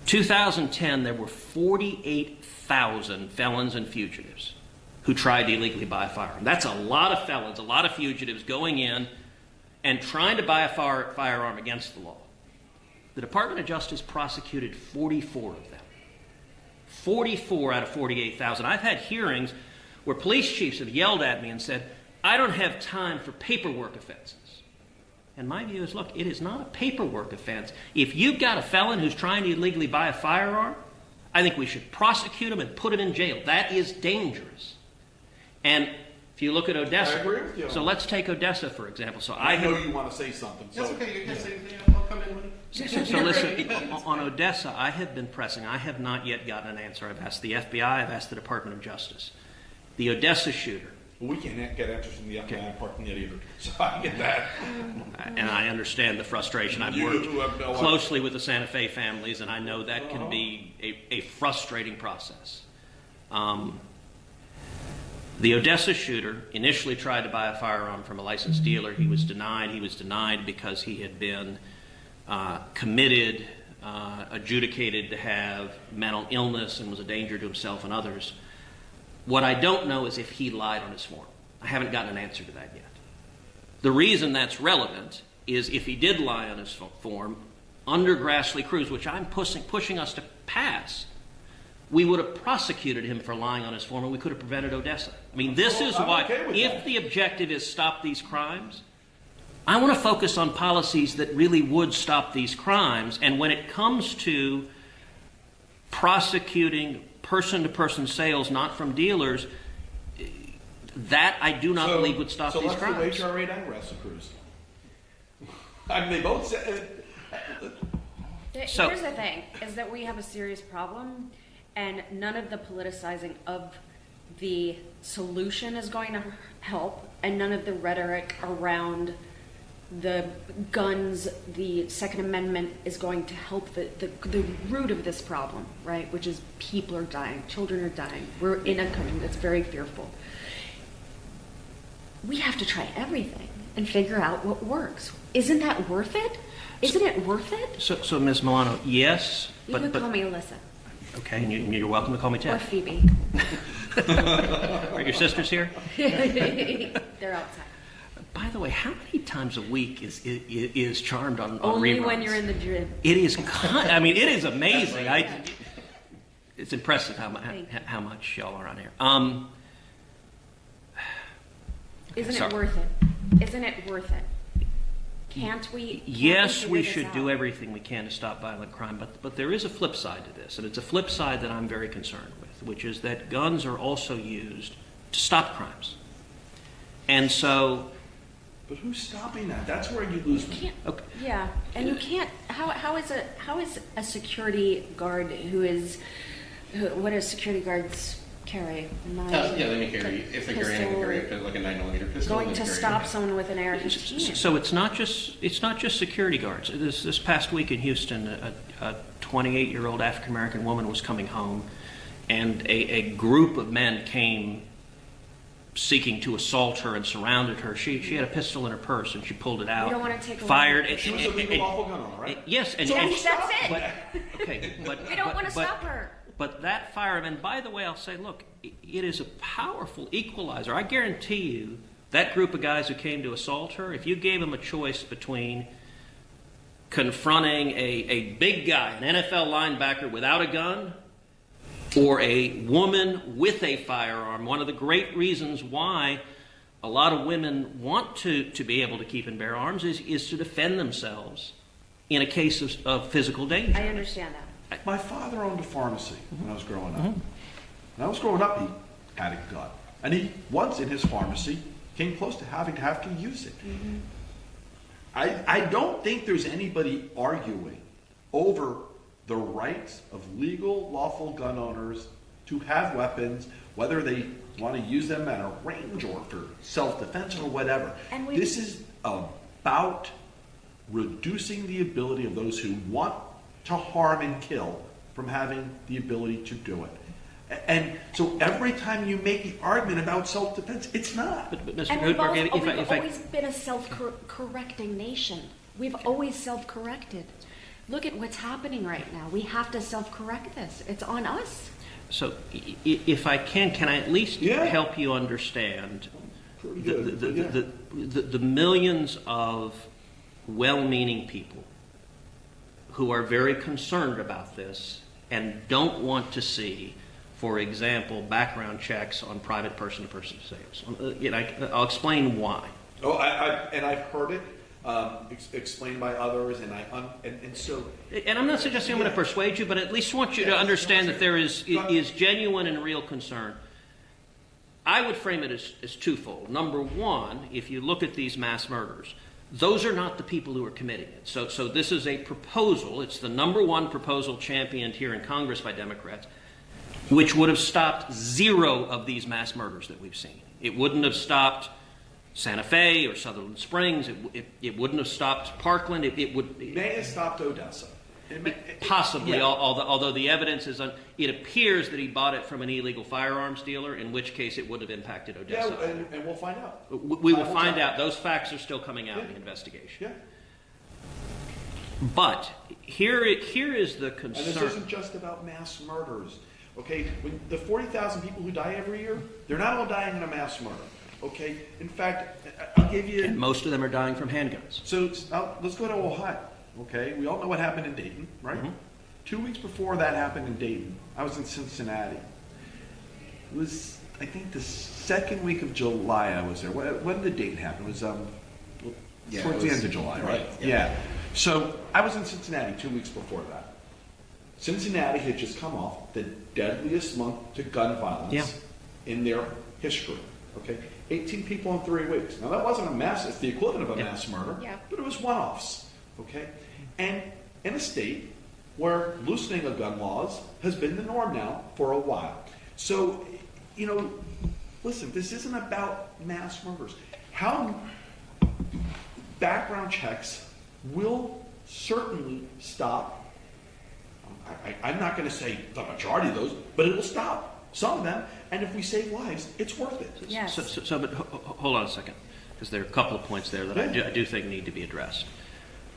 B: 2010, there were 48,000 felons and fugitives who tried to illegally buy a firearm. That's a lot of felons, a lot of fugitives going in and trying to buy a firearm against the law. The Department of Justice prosecuted 44 of them. 44 out of 48,000. I've had hearings where police chiefs have yelled at me and said, I don't have time for paperwork offenses. And my view is, look, it is not a paperwork offense. If you've got a felon who's trying to illegally buy a firearm, I think we should prosecute him and put him in jail. That is dangerous. And if you look at Odessa,
C: I agree with you.
B: so let's take Odessa, for example. So
C: I know you want to say something.
D: That's
C: So,
D: okay. You can say anything. I'll come in with it.
B: So listen, on Odessa, I have been pressing. I have not yet gotten an answer. I've asked the FBI, I've asked the Department of Justice. The Odessa shooter,
C: we can't get answers from the FBI parking yet either. So I get that.
B: and I understand the frustration. I've
C: You
B: worked
C: have no
B: closely with the Santa Fe families, and I know that can be a frustrating process. The Odessa shooter initially tried to buy a firearm from a licensed dealer. He was denied. He was denied because he had been committed, adjudicated to have mental illness and was a danger to himself and others. What I don't know is if he lied on his form. I haven't gotten an answer to that yet. The reason that's relevant is if he did lie on his form, under Cruz, which I'm pushing us to pass, we would have prosecuted him for lying on his form and we could have prevented Odessa. I mean, this is
C: I'm
B: why,
C: okay with
B: if
C: that.
B: the objective is stop these crimes, I want to focus on policies that really would stop these crimes. And when it comes to prosecuting person-to-person sales not from dealers, that I do not believe would stop these crimes.
C: So let's do HR rate and arrest Cruz. I mean, they both said...
B: So-
A: Here's the thing, is that we have a serious problem, and none of the politicizing of the solution is going to help, and none of the rhetoric around the guns, the Second Amendment is going to help the root of this problem, right? Which is people are dying, children are dying. We're in a country that's very fearful. We have to try everything and figure out what works. Isn't that worth it? Isn't it worth it?
B: So Ms. Milano, yes,
A: You can call me Alyssa
B: okay, and you're welcome to call me
A: or
B: Ted.
A: Phoebe.
B: Are your sisters here?
A: They're outside.
B: By the way, how many times a week is Charmed on
A: Only
B: reruns?
A: when you're in the gym.
B: It is. I mean, it is amazing. It's impressive
A: Thank you.
B: how much y'all are on here.
A: Isn't
B: sorry.
A: it worth it? Isn't it worth it? Can't we?
B: Yes, we
A: figure
B: should
A: this
B: do
A: out?
B: everything we can to stop violent crime, but there is a flip side to this, and it's a flip side that I'm very concerned with, which is that guns are also used to stop crimes. And so,
C: But who's stopping that? That's where you lose me.
A: Can't,
B: okay,
A: yeah, and you can't. How is a security guard what do security guards carry?
D: Yeah, they may carry, if they carry anything, carry like a 9mm pistol.
A: Going
D: they
A: to
D: carry
A: stop
D: it.
A: someone with an AR-15.
B: so it's not just security guards. This past week in Houston, a 28-year-old African American woman was coming home, and a group of men came seeking to assault her and surrounded her. She had a pistol in her purse and she pulled it out.
A: We don't want to take away.
B: Fired.
C: She was a legal lawful gun owner, right?
B: Yes, and
C: So
B: and-
C: who stopped
A: That's it.
B: But, okay, but
A: We don't want to
B: but-
A: stop her.
B: But that fireman, by the way, I'll say, look, it is a powerful equalizer. I guarantee you, that group of guys who came to assault her, if you gave them a choice between confronting a big guy, an NFL linebacker without a gun, or a woman with a firearm, one of the great reasons why a lot of women want to be able to keep and bear arms is to defend themselves in a case of physical danger.
A: I understand that.
C: My father owned a pharmacy when I was growing up. When I was growing up, he had a gun. And he, once in his pharmacy, came close to having to use it. I don't think there's anybody arguing over the rights of legal, lawful gun owners to have weapons, whether they want to use them at a range or for self-defense or whatever.
A: And
C: This is about reducing the ability of those who want to harm and kill from having the ability to do it. And so every time you make the argument about self-defense, it's not.
B: But Mr.
A: And we've
B: Goodberg,
A: always, always been a self-correcting nation. We've always self-corrected. Look at what's happening right now. We have to self-correct this. It's on us.
B: So, if I can I at least
C: Yeah.
B: help you understand
C: Pretty good,
B: the millions of well-meaning people who are very concerned about this and don't want to see, for example, background checks on private person-to-person sales. I'll explain why.
C: Oh, I've heard it explained by others, and so.
B: And I'm not suggesting I'm going to persuade you, but at least want you to understand that there is genuine and real concern. I would frame it as twofold. Number one, if you look at these mass murders, those are not the people who are committing it. So this is a proposal. It's the number one proposal championed here in Congress by Democrats, which would have stopped 0 of these mass murders that we've seen. It wouldn't have stopped Santa Fe or Sutherland Springs. It wouldn't have stopped Parkland. It
C: May have stopped Odessa.
B: Possibly,
C: Yeah.
B: although the evidence is, it appears that he bought it from an illegal firearms dealer, in which case it would have impacted
C: Yeah,
B: Odessa.
C: and we'll find out.
B: We will
C: Time
B: find
C: tell.
B: out. Those facts are still coming out in the investigation.
C: Yeah.
B: But here is the
C: And this
B: concern.
C: isn't just about mass murders. Okay, when the 40,000 people who die every year, they're not all dying in a mass murder. Okay, in fact, I'll give you.
B: And most of them are dying from handguns.
C: So let's go to Ohio. Okay, we all know what happened in Dayton, right? 2 weeks before that happened in Dayton, I was in Cincinnati. It was, I think, the second week of July I was there. When did Dayton happen? It was
D: Yeah,
C: towards
D: it
C: the
D: was-
C: end of July, right?
D: right,
C: Yeah.
D: yeah.
C: So I was in Cincinnati 2 weeks before that. Cincinnati had just come off the deadliest month to gun violence in their history. Okay, 18 people in 3 weeks. Now that wasn't a mass; it's the equivalent of a mass murder,
A: Yeah.
C: but it was one-offs. Okay, and in a state where loosening of gun laws has been the norm now for a while. So, listen, this isn't about mass murders. How background checks will certainly stop. I'm not going to say the majority of those, but it will stop some of them. And if we save lives, it's worth it.
A: Yes.
B: But hold on a second, because there are a couple of points there that I do think need to be addressed.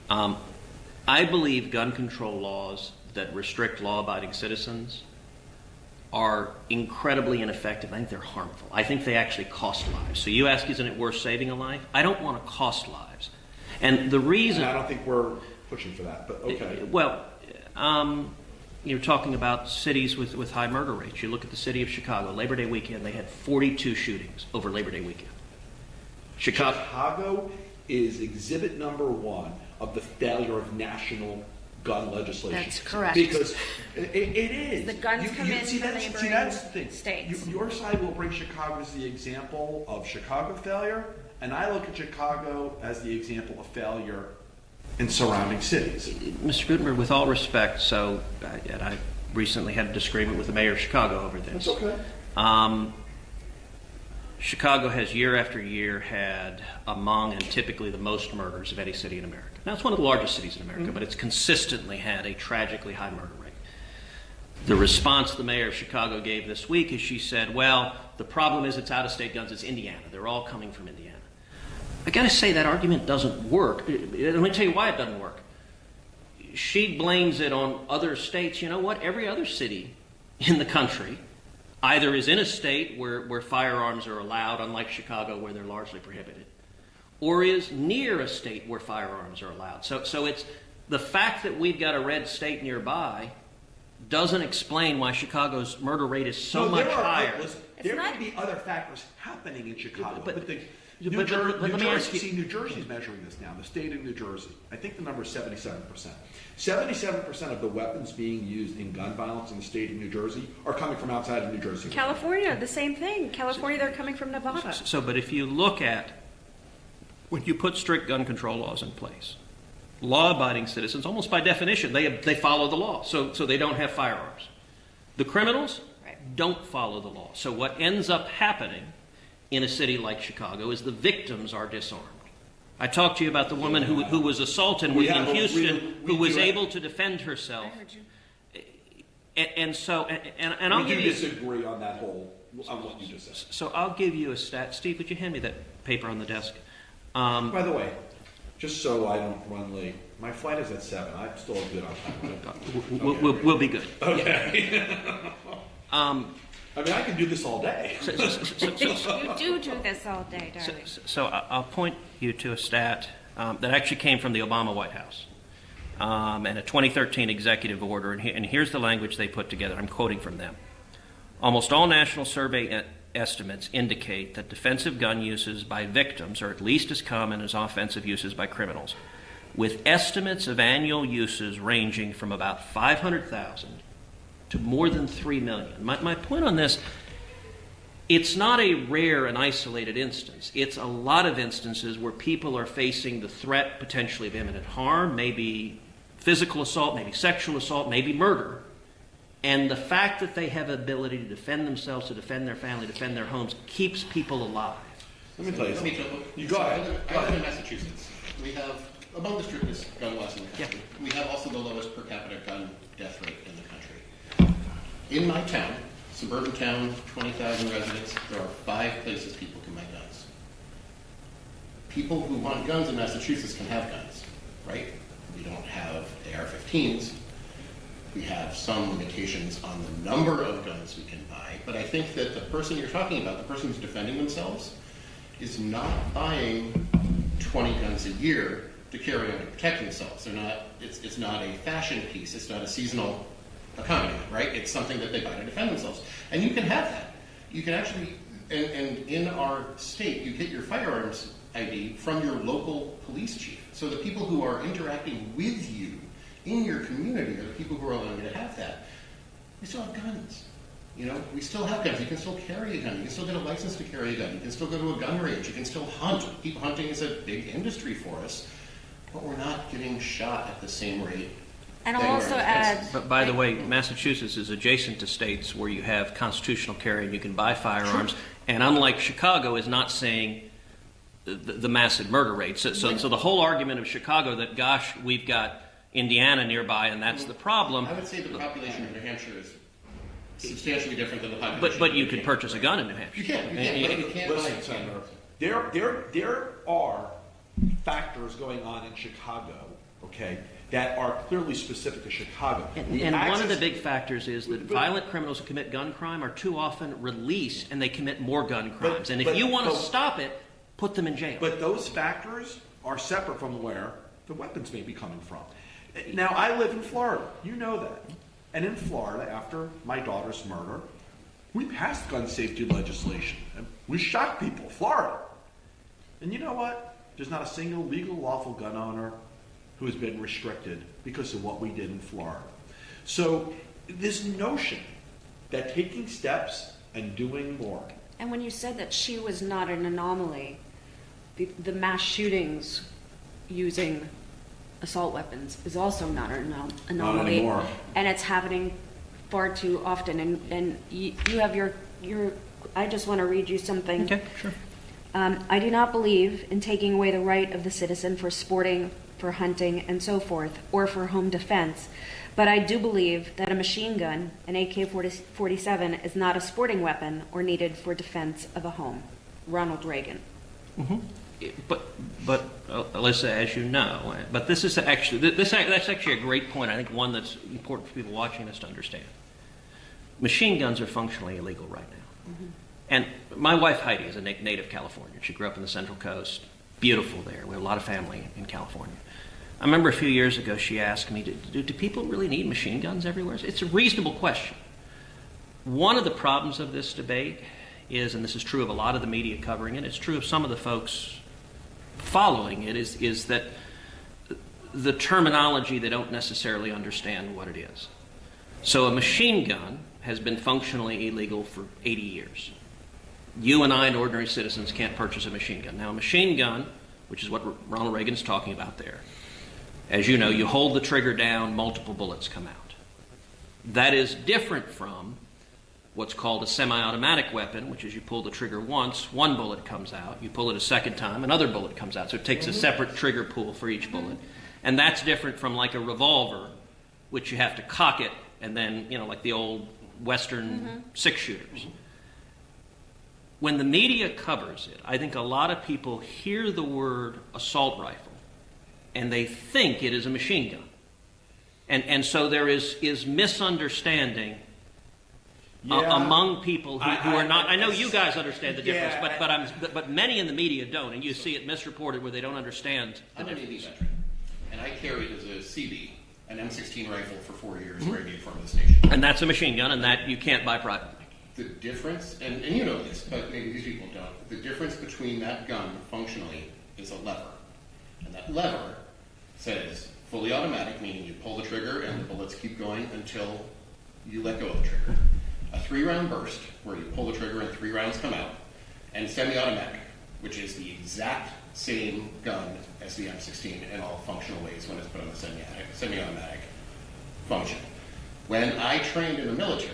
B: I believe gun control laws that restrict law-abiding citizens are incredibly ineffective. I think they're harmful. I think they actually cost lives. So you ask, isn't it worth saving a life? I don't want to cost lives. And the reason...
C: And I don't think we're pushing for that, but okay.
B: Well, you're talking about cities with high murder rates. You look at the city of Chicago. Labor Day weekend, they had 42 shootings over Labor Day weekend.
C: Chicago is exhibit number 1 of the failure of national gun legislation.
A: That's correct.
C: Because it is.
A: The guns come in
C: see,
A: from
C: that's
A: neighboring
C: the thing.
A: states.
C: Your side will bring Chicago as the example of Chicago failure, and I look at Chicago as the example of failure in surrounding cities.
B: Mr. Gutenberg, with all respect, and I recently had a disagreement with the mayor of Chicago over this.
C: That's okay.
B: Chicago has year after year had among and typically the most murders of any city in America. Now, it's one of the largest cities in America, but it's consistently had a tragically high murder rate. The response the mayor of Chicago gave this week is she said, well, the problem is it's out-of-state guns. It's Indiana. They're all coming from Indiana. I got to say that argument doesn't work. Let me tell you why it doesn't work. She blames it on other states. You know what? Every other city in the country either is in a state where firearms are allowed, unlike Chicago where they're largely prohibited, or is near a state where firearms are allowed. So it's the fact that we've got a red state nearby doesn't explain why Chicago's murder rate is so much higher.
C: There may be other factors happening in Chicago, but
B: New
C: Jersey's measuring this now. The state of New Jersey, I think the number is 77%. 77% of the weapons being used in gun violence in the state of New Jersey are coming from outside of New Jersey.
A: California, the same thing. California, they're coming from Nevada.
B: But if you look at when you put strict gun control laws in place, law-abiding citizens, almost by definition, they follow the law, so they don't have firearms. The criminals don't follow the law. So what ends up happening in a city like Chicago is the victims are disarmed. I talked to you about the woman who was assaulted in Houston, who was able to defend herself.
A: I heard you.
B: And I'll give you
C: disagree on that whole on what you just said.
B: So I'll give you a stat. Steve, would you hand me that paper on the desk?
C: By the way, just so I don't run late, my flight is at 7. I'm still good on time.
B: We'll be good.
C: Okay. I mean, I can do this all day.
A: You do this all day, darling.
B: So I'll point you to a stat that actually came from the Obama White House and a 2013 executive order. And here's the language they put together. I'm quoting from them. Almost all national survey estimates indicate that defensive gun uses by victims are at least as common as offensive uses by criminals, with estimates of annual uses ranging from about 500,000 to more than 3 million. My point on this, it's not a rare and isolated instance. It's a lot of instances where people are facing the threat potentially of imminent harm, maybe physical assault, maybe sexual assault, maybe murder. And the fact that they have the ability to defend themselves, to defend their family, defend their homes, keeps people alive.
C: Let me tell you something. You go ahead.
D: I live in Massachusetts. We have among the strictest gun laws in the country. Yeah. We have also the lowest per capita gun death rate in the country. In my town, suburban town, 20,000 residents, there are 5 places people can buy guns. People who want guns in Massachusetts can have guns, right? We don't have AR-15s. We have some limitations on the number of guns we can buy, but I think that the person you're talking about, the person who's defending themselves, is not buying 20 guns a year to carry on to protect themselves. They're not. It's not a fashion piece. It's not a seasonal accompaniment, right? It's something that they buy to defend themselves. And you can have that. You can actually, and in our state, you get your firearms ID from your local police chief. So the people who are interacting with you in your community are the people who are allowing you to have that. We still have guns. You know, we still have guns. You can still carry a gun. You can still get a license to carry a gun. You can still go to a gun range. You can still hunt. Hunting is a big industry for us, but we're not getting shot at the same rate.
A: And I'll also add...
B: But by the way, Massachusetts is adjacent to states where you have constitutional carry and you can buy firearms. Sure. And unlike Chicago, is not saying the massive murder rate. So the whole argument of Chicago that, gosh, we've got Indiana nearby and that's the problem.
D: I would say the population of New Hampshire is substantially different than the population.
B: But you can purchase a gun in New Hampshire.
D: You can't buy a gun.
C: There are factors going on in Chicago, okay, that are clearly specific to Chicago.
B: And one of the big factors is that violent criminals who commit gun crime are too often released and they commit more gun crimes. And if you want to stop it, put them in jail.
C: But those factors are separate from where the weapons may be coming from. Now, I live in Florida. You know that. And in Florida, after my daughter's murder, we passed gun safety legislation. We shot people, Florida. And you know what? There's not a single legal, lawful gun owner who has been restricted because of what we did in Florida. So this notion that taking steps and doing more.
A: And when you said that she was not an anomaly, the mass shootings using assault weapons is also not an anomaly.
C: Not anymore.
A: And it's happening far too often. And you have your I just want to read you something.
B: Okay, sure.
A: I do not believe in taking away the right of the citizen for sporting, for hunting, and so forth, or for home defense. But I do believe that a machine gun, an AK-47, is not a sporting weapon or needed for defense of a home. Ronald Reagan.
B: But Alyssa, as you know, but this is actually that's actually a great point. I think one that's important for people watching this to understand. Machine guns are functionally illegal right now. And my wife Heidi is a native Californian. She grew up in the Central Coast. Beautiful there. We have a lot of family in California. I remember a few years ago she asked me, do people really need machine guns everywhere? It's a reasonable question. One of the problems of this debate is, and this is true of a lot of the media covering it, it's true of some of the folks following it, is that the terminology, they don't necessarily understand what it is. So a machine gun has been functionally illegal for 80 years. You and I and ordinary citizens can't purchase a machine gun. Now a machine gun, which is what Ronald Reagan is talking about there, as you know, you hold the trigger down, multiple bullets come out. That is different from what's called a semi-automatic weapon, which is you pull the trigger once, one bullet comes out. You pull it a second time, another bullet comes out. So it takes a separate trigger pull for each bullet. And that's different from like a revolver, which you have to cock it and then, like the old Western six-shooters. When the media covers it, I think a lot of people hear the word assault rifle and they think it is a machine gun. And so there is misunderstanding among people who are not. I know you guys understand the difference, but many in the media don't, and you see it misreported where they don't understand the
D: I'm
B: difference.
D: a Navy veteran, and I carried as a CB an M16 rifle for 4 years where I uniformed the station.
B: And that's a machine gun, and that you can't buy privately.
D: The difference, and you know this, but maybe these people don't, the difference between that gun functionally is a lever. And that lever says fully automatic, meaning you pull the trigger and the bullets keep going until you let go of the trigger. A 3-round burst, where you pull the trigger and 3 rounds come out, and semi-automatic, which is the exact same gun as the M16 in all functional ways when it's put on the semi-automatic function. When I trained in the military,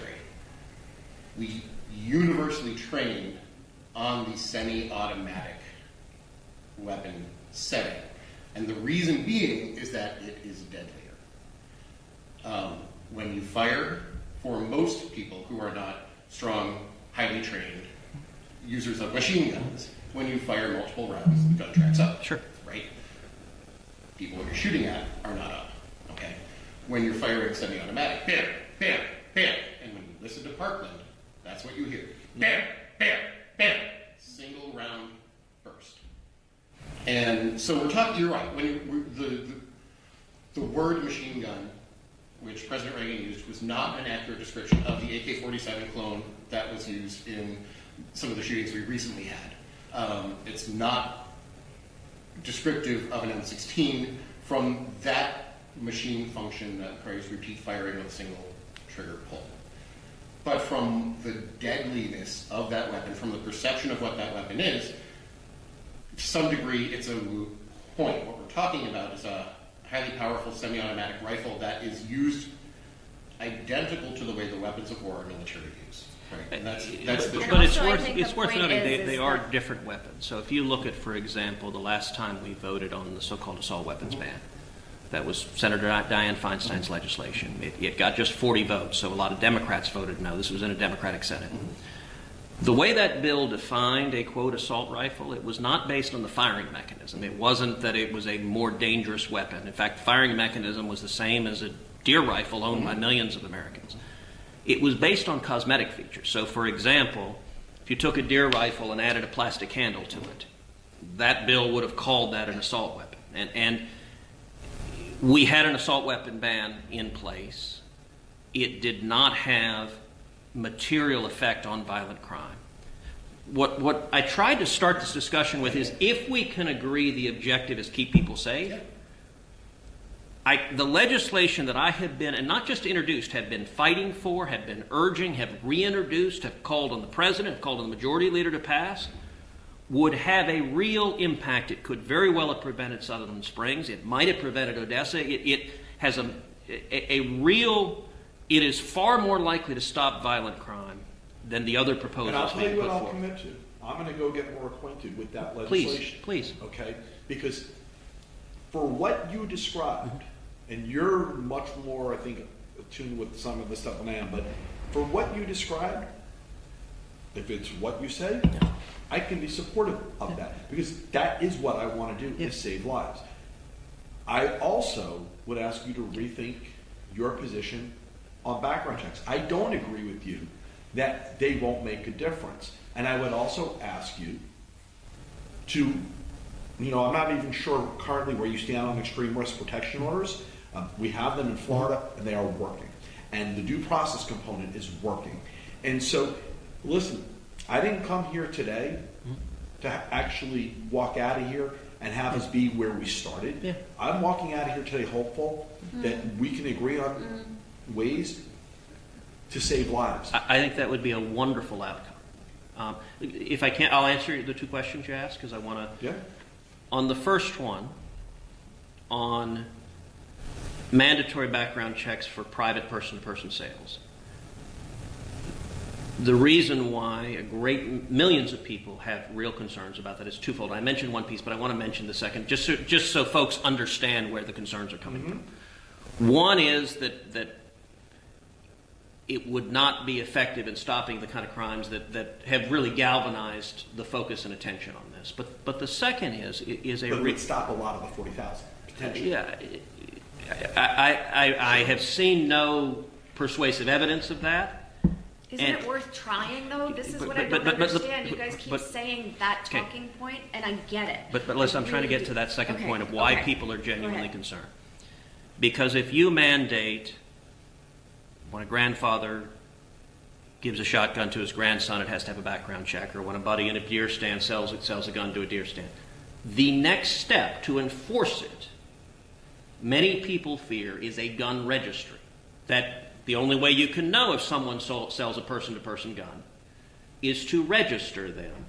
D: we universally trained on the semi-automatic weapon setting. And the reason being is that it is deadlier. When you fire, for most people who are not strong, highly trained users of machine guns, when you fire multiple rounds, the gun tracks up.
B: Sure.
D: Right? People that you're shooting at are not up. Okay? When you're firing semi-automatic, bam, bam, bam. And when you listen to Parkland, that's what you hear. Bam, bam, bam. Single round burst. And so we're talking, you're right, when the word machine gun, which President Reagan used, was not an accurate description of the AK-47 clone that was used in some of the shootings we recently had. It's not descriptive of an M16 from that machine function that requires repeat firing with a single trigger pull. But from the deadliness of that weapon, from the perception of what that weapon is, to some degree, it's a moot point. What we're talking about is a highly powerful semi-automatic rifle that is used identical to the way the weapons of war are military use. Right? And that's the
B: But
D: truth.
B: it's
A: also, I
B: worth
A: think
B: it's
A: the
B: worth
A: point
B: noting
A: is
B: they are
A: that-
B: different weapons. So if you look at, for example, the last time we voted on the so-called assault weapons ban, that was Senator Dianne Feinstein's legislation. It got just 40 votes, so a lot of Democrats voted no. This was in a Democratic Senate. The way that bill defined a, quote, assault rifle, it was not based on the firing mechanism. It wasn't that it was a more dangerous weapon. In fact, the firing mechanism was the same as a deer rifle owned by millions of Americans. It was based on cosmetic features. So, for example, if you took a deer rifle and added a plastic handle to it, that bill would have called that an assault weapon. And we had an assault weapon ban in place. It did not have material effect on violent crime. What I tried to start this discussion with is, if we can agree the objective is keep people safe, the legislation that I have been, and not just introduced, have been fighting for, have been urging, have reintroduced, have called on the president, have called on the majority leader to pass, would have a real impact. It could very well have prevented Sutherland Springs. It might have prevented Odessa. It has a real... It is far more likely to stop violent crime than the other proposals
C: And I'll tell
B: being
C: you
B: put
C: what I'll
B: forward.
C: commit to. I'm going to go get more acquainted with that legislation.
B: Please.
C: Okay? Because for what you described, and you're much more, I think, attuned with some of the stuff than I am, but for what you described, if it's what you say, I can be supportive of that, because that is what I want to do, is save lives. I also would ask you to rethink your position on background checks. I don't agree with you that they won't make a difference. And I would also ask you to, I'm not even sure currently where you stand on extreme risk protection orders. We have them in Florida, and they are working. And the due process component is working. And so, listen, I didn't come here today to actually walk out of here and have us be where we started.
B: Yeah.
C: I'm walking out of here today hopeful that we can agree on ways to save lives.
B: I think that would be a wonderful outcome. If I can't, I'll answer the two questions you asked, because I want to.
C: Yeah.
B: On the first one, on mandatory background checks for private person-to-person sales, the reason why millions of people have real concerns about that is twofold. I mentioned one piece, but I want to mention the second, just so folks understand where the concerns are coming from. One is that it would not be effective in stopping the kind of crimes that have really galvanized the focus and attention on this. But the second is a...
C: But it would stop a lot of the 40,000, potentially.
B: Yeah. I have seen no persuasive evidence of that.
E: Isn't it worth trying, though? This is what I don't understand. You guys keep saying that talking point, and I get it.
B: But listen, I'm trying to get to that second point of why people are genuinely concerned. Because if you mandate, when a grandfather gives a shotgun to his grandson, it has to have a background check, or when a buddy in a deer stand sells a gun to a deer stand, the next step to enforce it, many people fear, is a gun registry. That the only way you can know if someone sells a person-to-person gun is to register them.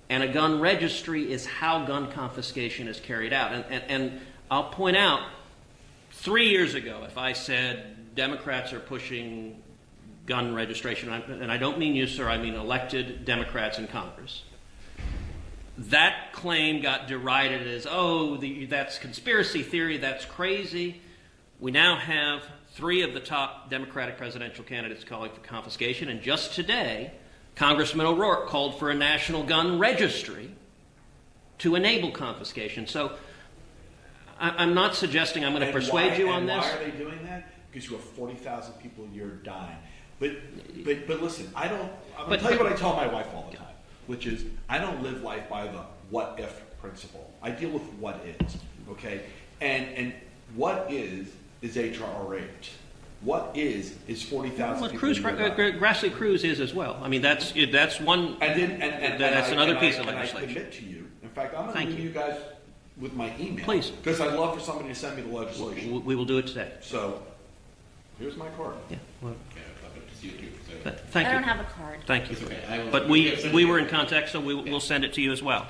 B: And a gun registry is how gun confiscation is carried out. And I'll point out, 3 years ago, if I said Democrats are pushing gun registration, and I don't mean you, sir, I mean elected Democrats in Congress, that claim got derided as, that's conspiracy theory, that's crazy. We now have 3 of the top Democratic presidential candidates calling for confiscation, and just today, Congressman O'Rourke called for a national gun registry to enable confiscation. So I'm not suggesting I'm going to persuade you on this.
C: Why are they doing that? Because you have 40,000 people a year dying. But listen, I'm going to tell you what I tell my wife all the time, which is I don't live life by the what if principle. I deal with what is, okay? And what is H.R.R. 8. What is 40,000 people.
B: Cruz, Grassley Cruz is as well. I mean, that's one. That's another piece of legislation.
C: I commit to you. In fact, I'm going to leave you guys with my email.
B: Please.
C: Because I'd love for somebody to send me the legislation.
B: We will do it today.
C: So, here's my card.
B: Yeah. Well,
E: I
B: thank you.
E: don't have a card.
B: Thank you.
D: Okay,
B: but we were in contact, so we'll send it to you as well.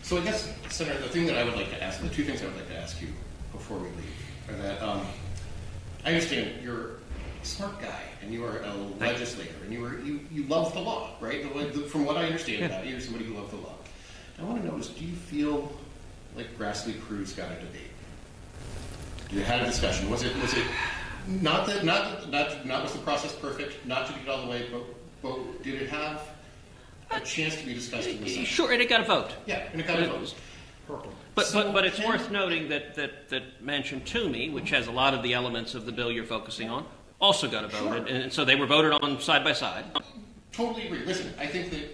D: So I guess, Senator, the thing that I would like to ask, the two things I would like to ask you before we leave, are that I understand you're a smart guy and you are a legislator and you love the law, right? From what I understand about you, you're somebody who loves the law. I want to know is, do you feel like Grassley Cruz got a debate? You had a discussion. Was it not was the process perfect? Not to get all the way, but did it have a chance to be discussed in the Senate?
B: Sure, and it got a vote.
D: Yeah, and it got a vote. Purple.
B: But it's worth noting that Mention to Me, which has a lot of the elements of the bill you're focusing on, also got a vote.
D: Sure.
B: And so they were voted on side by side.
D: Totally agree. Listen, I think that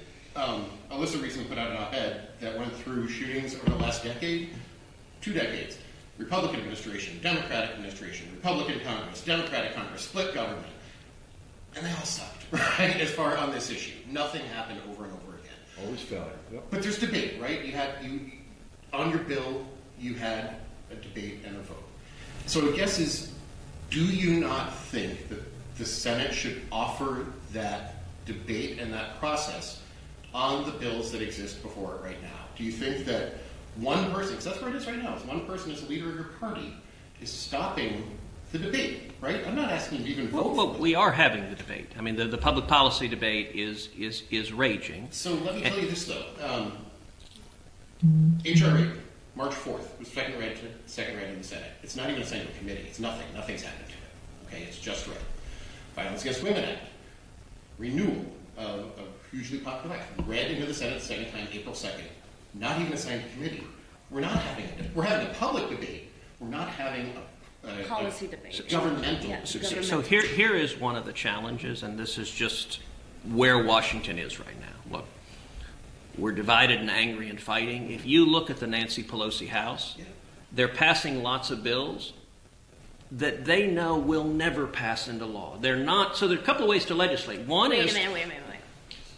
D: Alyssa recently put out an op-ed that went through shootings over the last decade, 2 decades. Republican administration, Democratic administration, Republican Congress, Democratic Congress, split government. And they all sucked, right, as far on this issue. Nothing happened over and over again.
C: Always failure. Yep.
D: But there's debate, right? On your bill, you had a debate and a vote. So the guess is, do you not think that the Senate should offer that debate and that process on the bills that exist before it right now? Do you think that one person, because that's where it is right now, is one person as a leader of your party is stopping the debate, right? I'm not asking you to even vote for it.
B: We are having the debate. I mean, the public policy debate is raging.
D: So let me tell you this, though. H.R. 8, March 4th was second read in the Senate. It's not even assigned to a committee. It's nothing. Nothing's happened to it. Okay, it's just read. Violence Against Women Act, renewal of hugely popular act, read into the Senate the second time, April 2nd. Not even assigned to committee. We're having a public debate. We're not having a
E: Policy debate.
D: Governmental.
E: Yeah.
B: So here is one of the challenges, and this is just where Washington is right now. Look, we're divided and angry and fighting. If you look at the Nancy Pelosi House, they're passing lots of bills that they know will never pass into law. They're not. So there are a couple of ways to legislate. One is.
E: Wait a minute.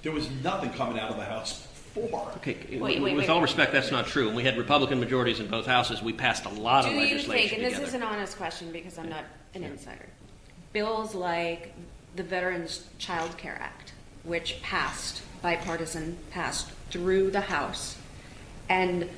C: There was nothing coming out of the House before.
B: Okay,
E: Wait,
B: with all respect, that's not true. And we had Republican majorities in both houses. We passed a lot of
A: Do you
B: legislation
A: think, and this
B: together.
A: is an honest question because I'm not an insider, bills like the Veterans Child Care Act, which passed, bipartisan, passed through the House and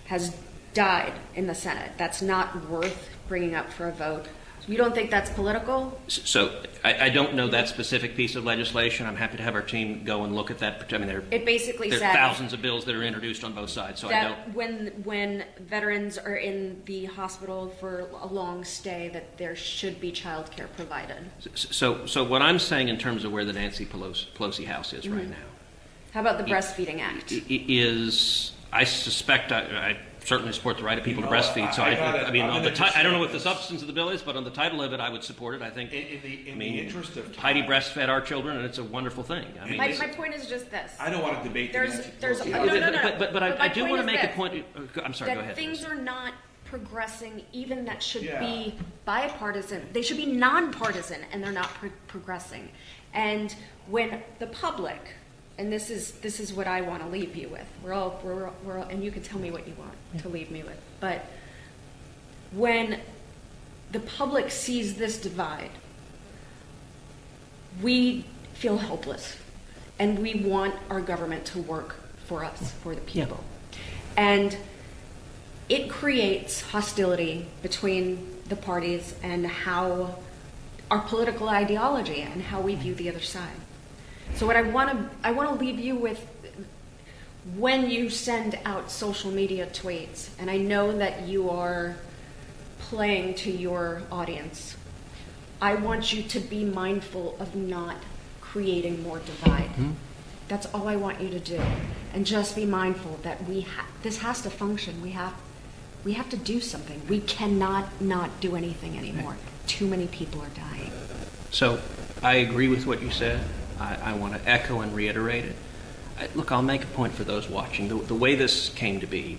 A: has died in the Senate, that's not worth bringing up for a vote? You don't think that's political?
B: So I don't know that specific piece of legislation. I'm happy to have our team go and look at that. I mean,
A: It basically
B: there
A: said
B: are thousands of bills that are introduced on both sides. So I
A: that when veterans are in the hospital for a long stay, that there should be child care provided.
B: So what I'm saying in terms of where the Nancy Pelosi House is right now
A: How about the Breastfeeding Act?
B: is, I suspect, I certainly support the right of people
C: You
B: to
C: know,
B: breastfeed. So
C: I
B: mean,
C: I'm
B: on
C: gonna
B: I don't know what
C: just
B: the
C: say
B: substance of the bill is, but on the title of it, I would support it. I think.
C: In the interest of time,
B: Heidi breastfed our children, and it's a wonderful thing. I mean,
A: My point is just this.
C: I don't want to debate.
A: There's
C: the
A: no, no.
B: But I
A: my
B: do
A: point
B: want to
A: is
B: make a
A: this,
B: point. I'm sorry.
A: that
B: Go ahead.
A: things
B: Alyssa.
A: are not progressing, even that should
C: Yeah.
A: be bipartisan. They should be nonpartisan, and they're not progressing. And when the public, and this is what I want to leave you with. We're all, and you can tell me what you want to leave me with. But when the public sees this divide, we feel helpless, and we want our government to work for us, for the people. And it creates hostility between the parties and how our political ideology and how we view the other side. So what I want to leave you with, when you send out social media tweets, and I know that you are playing to your audience, I want you to be mindful of not creating more divide. That's all I want you to do. And just be mindful that this has to function. We have to do something. We cannot not do anything anymore. Too many people are dying.
B: So I agree with what you said. I want to echo and reiterate it. Look, I'll make a point for those watching. The way this came to be,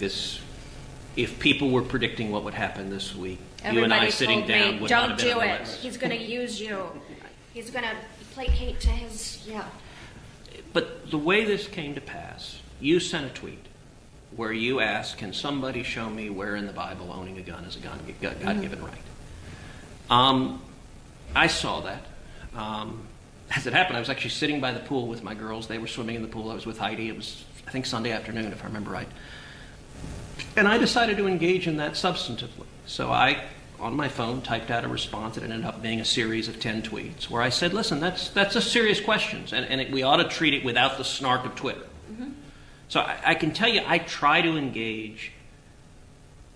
B: if people were predicting what would happen this week, you and I sitting down would not have been on the list.
A: He's going to use you. He's going to placate to his,
B: But the way this came to pass, you sent a tweet where you asked, can somebody show me where in the Bible owning a gun is a God-given right? I saw that. As it happened, I was actually sitting by the pool with my girls. They were swimming in the pool. I was with Heidi. It was, I think, Sunday afternoon, if I remember right. And I decided to engage in that substantively. So I, on my phone, typed out a response that ended up being a series of 10 tweets where I said, listen, that's a serious question, and we ought to treat it without the snark of Twitter. So I can tell you I try to engage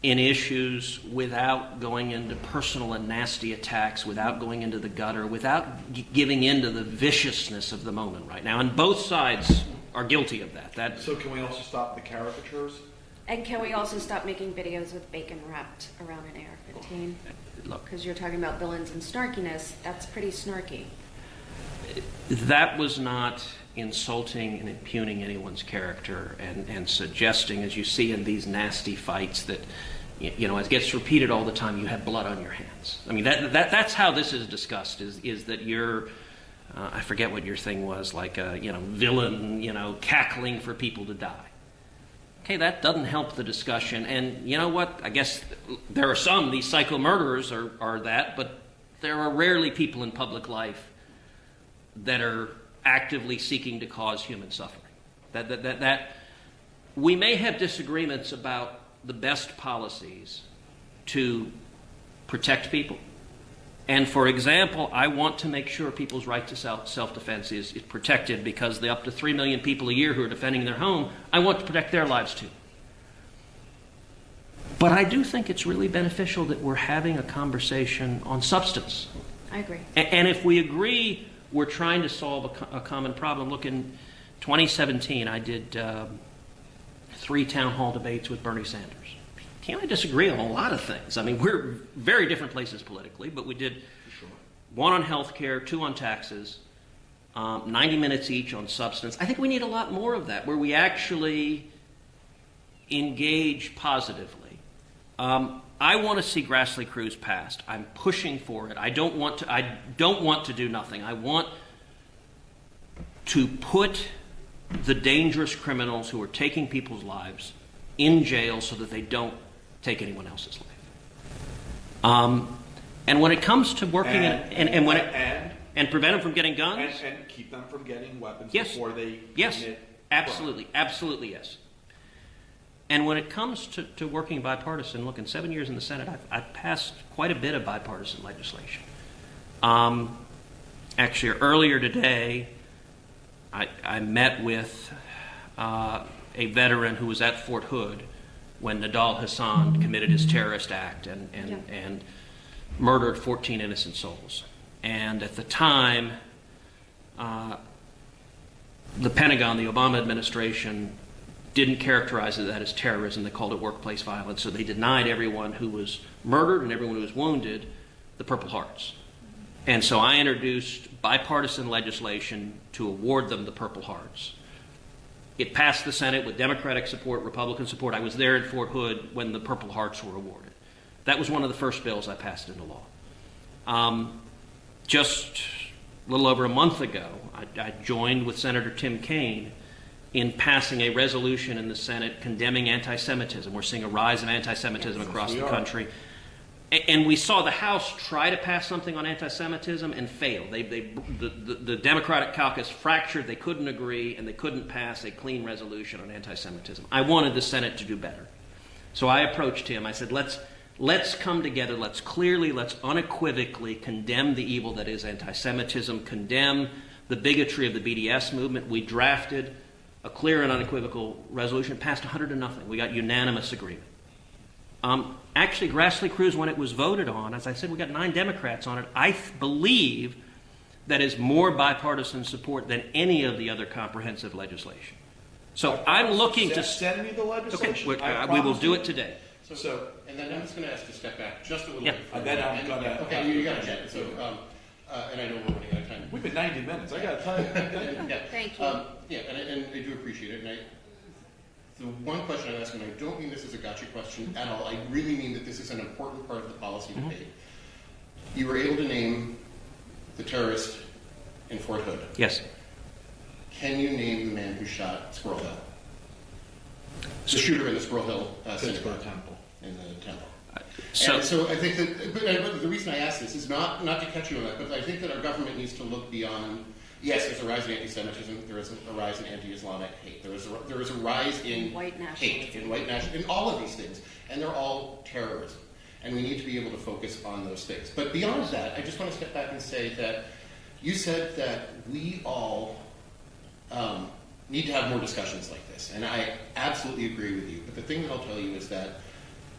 B: in issues without going into personal and nasty attacks, without going into the gutter, without giving into the viciousness of the moment right now. And both sides are guilty of that.
C: So can we also stop the caricatures?
A: And can we also stop making videos with bacon wrapped around an AR-15?
B: Look,
A: Because you're talking about villains and snarkiness. That's pretty snarky.
B: that was not insulting and impugning anyone's character and suggesting, as you see in these nasty fights, that it gets repeated all the time, you have blood on your hands. I mean, that's how this is discussed, is that you're, I forget what your thing was, like a villain, cackling for people to die. Okay, that doesn't help the discussion. And you know what? I guess there are some, these psycho murderers are that, but there are rarely people in public life that are actively seeking to cause human suffering. That we may have disagreements about the best policies to protect people. And for example, I want to make sure people's right to self-defense is protected, because the up to 3 million people a year who are defending their home, I want to protect their lives too. But I do think it's really beneficial that we're having a conversation on substance.
A: I agree.
B: And if we agree we're trying to solve a common problem, look, in 2017, I did 3 town hall debates with Bernie Sanders. Can't I disagree on a lot of things? I mean, we're very different places politically, but we did 1 on health care, 2 on taxes, 90 minutes each on substance. I think we need a lot more of that, where we actually engage positively. I want to see Grassley Cruz passed. I'm pushing for it. I don't want to do nothing. I want to put the dangerous criminals who are taking people's lives in jail so that they don't take anyone else's life. And when it comes to working and prevent them from getting guns,
C: and keep them from getting weapons
B: yes,
C: before they
B: yes,
C: commit
B: absolutely,
C: crime.
B: absolutely yes. And when it comes to working bipartisan, look, in 7 years in the Senate, I've passed quite a bit of bipartisan legislation. Actually, earlier today, I met with a veteran who was at Fort Hood when Nidal Hasan committed his terrorist act and murdered 14 innocent souls. And at the time, the Pentagon, the Obama administration, didn't characterize that as terrorism. They called it workplace violence. So they denied everyone who was murdered and everyone who was wounded the Purple Hearts. And so I introduced bipartisan legislation to award them the Purple Hearts. It passed the Senate with Democratic support, Republican support. I was there at Fort Hood when the Purple Hearts were awarded. That was one of the first bills I passed into law. Just a little over a month ago, I joined with Senator Tim Kaine in passing a resolution in the Senate condemning anti-Semitism. We're seeing a rise of anti-Semitism across the country. And we saw the House try to pass something on anti-Semitism and fail. The Democratic caucus fractured. They couldn't agree, and they couldn't pass a clean resolution on anti-Semitism. I wanted the Senate to do better. So I approached him. I said, let's come together. Let's unequivocally condemn the evil that is anti-Semitism, condemn the bigotry of the BDS movement. We drafted a clear and unequivocal resolution, passed 100 to nothing. We got unanimous agreement. Actually, Grassley Cruz, when it was voted on, as I said, we got 9 Democrats on it. I believe that is more bipartisan support than any of the other comprehensive legislation. So I'm looking to
C: send me the legislation.
B: Okay, we will do it today.
D: So, and then I'm just going to ask to step back just a little
B: Yeah.
D: bit.
C: And then I'm going to...
D: Okay, you got it. So, and I know we're running out of time.
C: We've been 90 minutes. I got to tell you.
D: Yeah.
E: Thank you.
D: Yeah, and I do appreciate it. And the one question I'm asking, I don't mean this as a gotcha question at all. I really mean that this is an important part of the policy debate. You were able to name the terrorist in Fort Hood.
B: Yes.
D: Can you name the man who shot Squirrel Hill? The shooter in the Squirrel Hill synagogue
C: Temple.
D: in the temple.
B: So
D: I think that, but the reason I ask this is not to catch you on that, but I think that our government needs to look beyond. Yes, there's a rise in anti-Semitism. There is a rise in anti-Islamic hate. There is a rise in
E: White
D: hate, in white nationalism, in all of these things, and they're all terrorism. And we need to be able to focus on those things. But beyond that, I just want to step back and say that you said that we all need to have more discussions like this, and I absolutely agree with you. But the thing that I'll tell you is that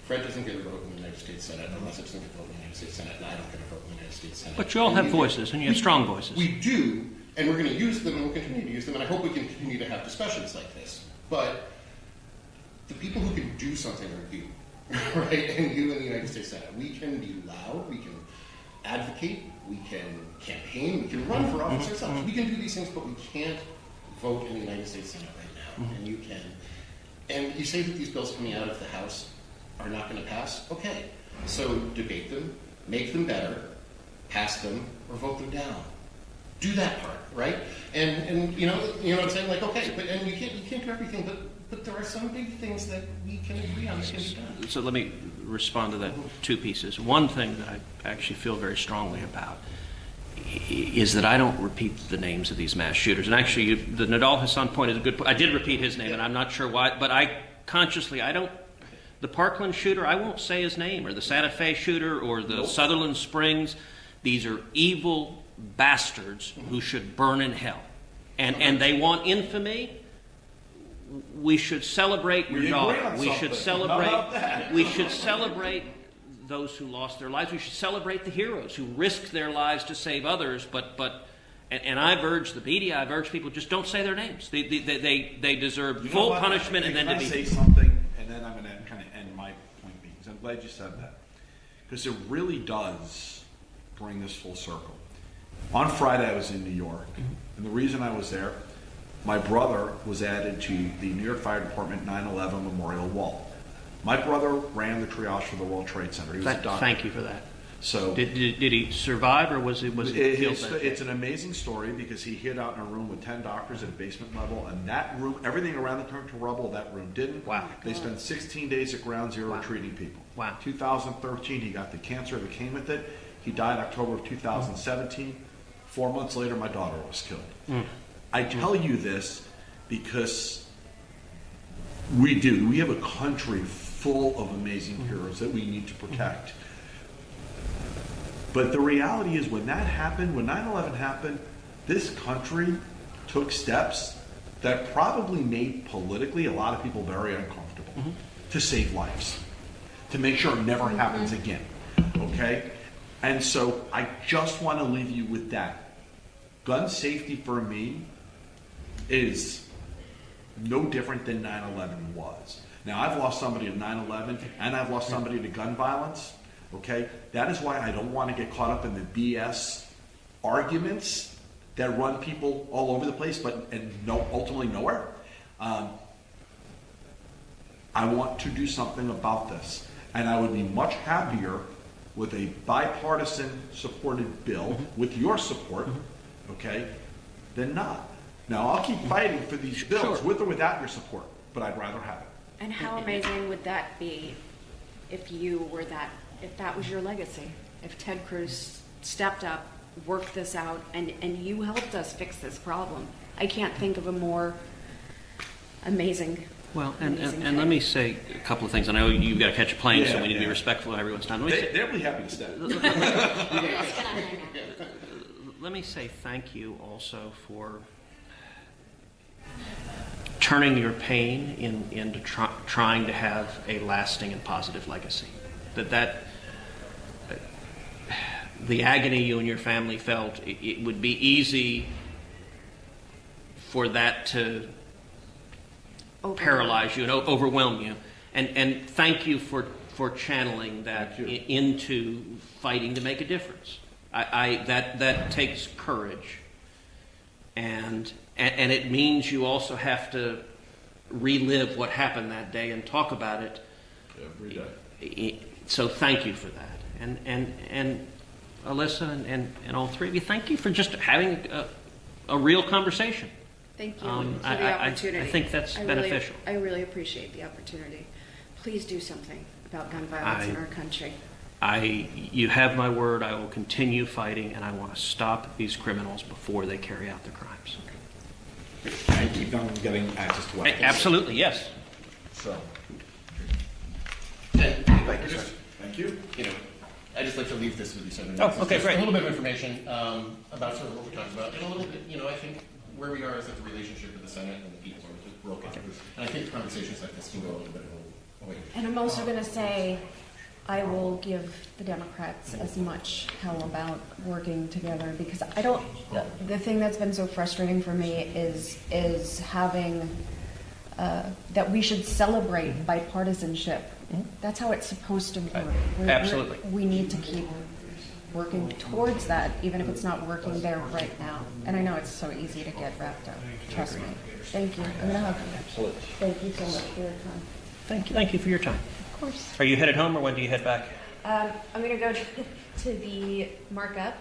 D: Fred doesn't get a vote in the United States Senate unless it's going to vote in the United States Senate, and I don't get a vote in the United States Senate.
B: but you all have voices, and you have strong voices.
D: We do, and we're going to use them, and we'll continue to use them, and I hope we can continue to have discussions like this. But the people who can do something are you, right? And you in the United States Senate. We can be loud, we can advocate, we can campaign, we can run for office ourselves. We can do these things, but we can't vote in the United States Senate right now, and you can. And you say that these bills coming out of the House are not going to pass? Okay. So debate them, make them better, pass them, or vote them down. Do that part, right? And you know what I'm saying? Like, okay, but and you can't do everything, but there are some big things that we can agree on that can be done.
B: So let me respond to that 2 pieces. One thing that I actually feel very strongly about is that I don't repeat the names of these mass shooters. And actually, the Nidal Hasan point is a good point. I did repeat his name, and I'm not sure why, but I don't. The Parkland shooter, I won't say his name, or the Santa Fe shooter, or the Sutherland Springs. These are evil bastards who should burn in hell. And they want infamy. we should celebrate your
C: We agree
B: daughter.
C: on
B: We should
C: something. How about
B: celebrate.
C: that?
B: We should celebrate those who lost their lives. We should celebrate the heroes who risked their lives to save others. And I've urged the media. I've urged people just don't say their names. They deserve
C: You know
B: full
C: what?
B: punishment and then
C: Can
B: to
C: I
B: be.
C: say something, and then I'm going to kind of end my point because I'm glad you said that, because it really does bring this full circle. On Friday, I was in New York, and the reason I was there, my brother was added to the New York Fire Department 9/11 Memorial Wall. My brother ran the triage for the World Trade Center. He was a doctor.
B: Thank you for that.
C: So
B: Did he survive, or was he killed that day?
C: it's an amazing story because he hid out in a room with 10 doctors at a basement level, and that room, everything around it turned to rubble. That room didn't.
B: Wow.
C: They spent 16 days at ground zero
B: Wow.
C: treating people.
B: Wow.
C: 2013, he got the cancer that came with it. He died October of 2017. 4 months later, my daughter was killed. I tell you this because we have a country full of amazing heroes that we need to protect. But the reality is when that happened, when 9/11 happened, this country took steps that probably made politically a lot of people very uncomfortable to save lives, to make sure it never happens again. Okay? And so I just want to leave you with that. Gun safety for me is no different than 9/11 was. Now, I've lost somebody to 9/11 and I've lost somebody to gun violence. Okay? That is why I don't want to get caught up in the BS arguments that run people all over the place, ultimately nowhere. I want to do something about this. And I would be much happier with a bipartisan supported bill with your support, okay, than not. Now, I'll keep fighting for these bills with or without your support, but I'd rather have it.
E: And how amazing would that be if that was your legacy? If Ted Cruz stepped up, worked this out, and you helped us fix this problem. I can't think of a more amazing.
B: Well, and
E: thing.
B: let me say a couple of things. I know you've got to catch a plane, so we need to be respectful of everyone's time.
C: They'll be happy to stay.
B: Let me say thank you also for turning your pain into trying to have a lasting and positive legacy. The agony you and your family felt, it would be easy for that to paralyze you and overwhelm you. And thank you for channeling that into fighting to make a difference. That takes courage, and it means you also have to relive what happened that day and talk about it
C: Every day.
B: So thank you for that, and Alyssa and all three of you, thank you for just having a real conversation.
E: Thank you for the opportunity.
B: I think that's beneficial.
E: I really appreciate the opportunity. Please do something about gun violence in our country.
B: You have my word. I will continue fighting, and I want to stop these criminals before they carry out their crimes.
C: And keep on getting access to weapons.
B: Absolutely, yes.
C: So,
D: Thank you, sir.
C: thank you.
D: I'd just like to leave this with you, sir.
B: Okay,
D: Just
B: great.
D: A little bit of information about sort of what we're talking about, and a little bit, I think where we are is that the relationship with the Senate and the people are just broken. And I think conversations like this can go a little bit of a way.
A: And I'm also going to say, I will give the Democrats as much hell about working together because the thing that's been so frustrating for me is having, that we should celebrate bipartisanship. That's how it's supposed to work.
B: Absolutely.
A: We need to keep working towards that, even if it's not working there right now. And I know it's so easy to get wrapped up. Trust me. Thank you. I'm going to hug you.
C: Absolutely.
A: Thank you so much for your time.
B: Thank you for your time.
A: Of course.
B: Are you headed home, or when do you head back?
A: I'm going to go to the markup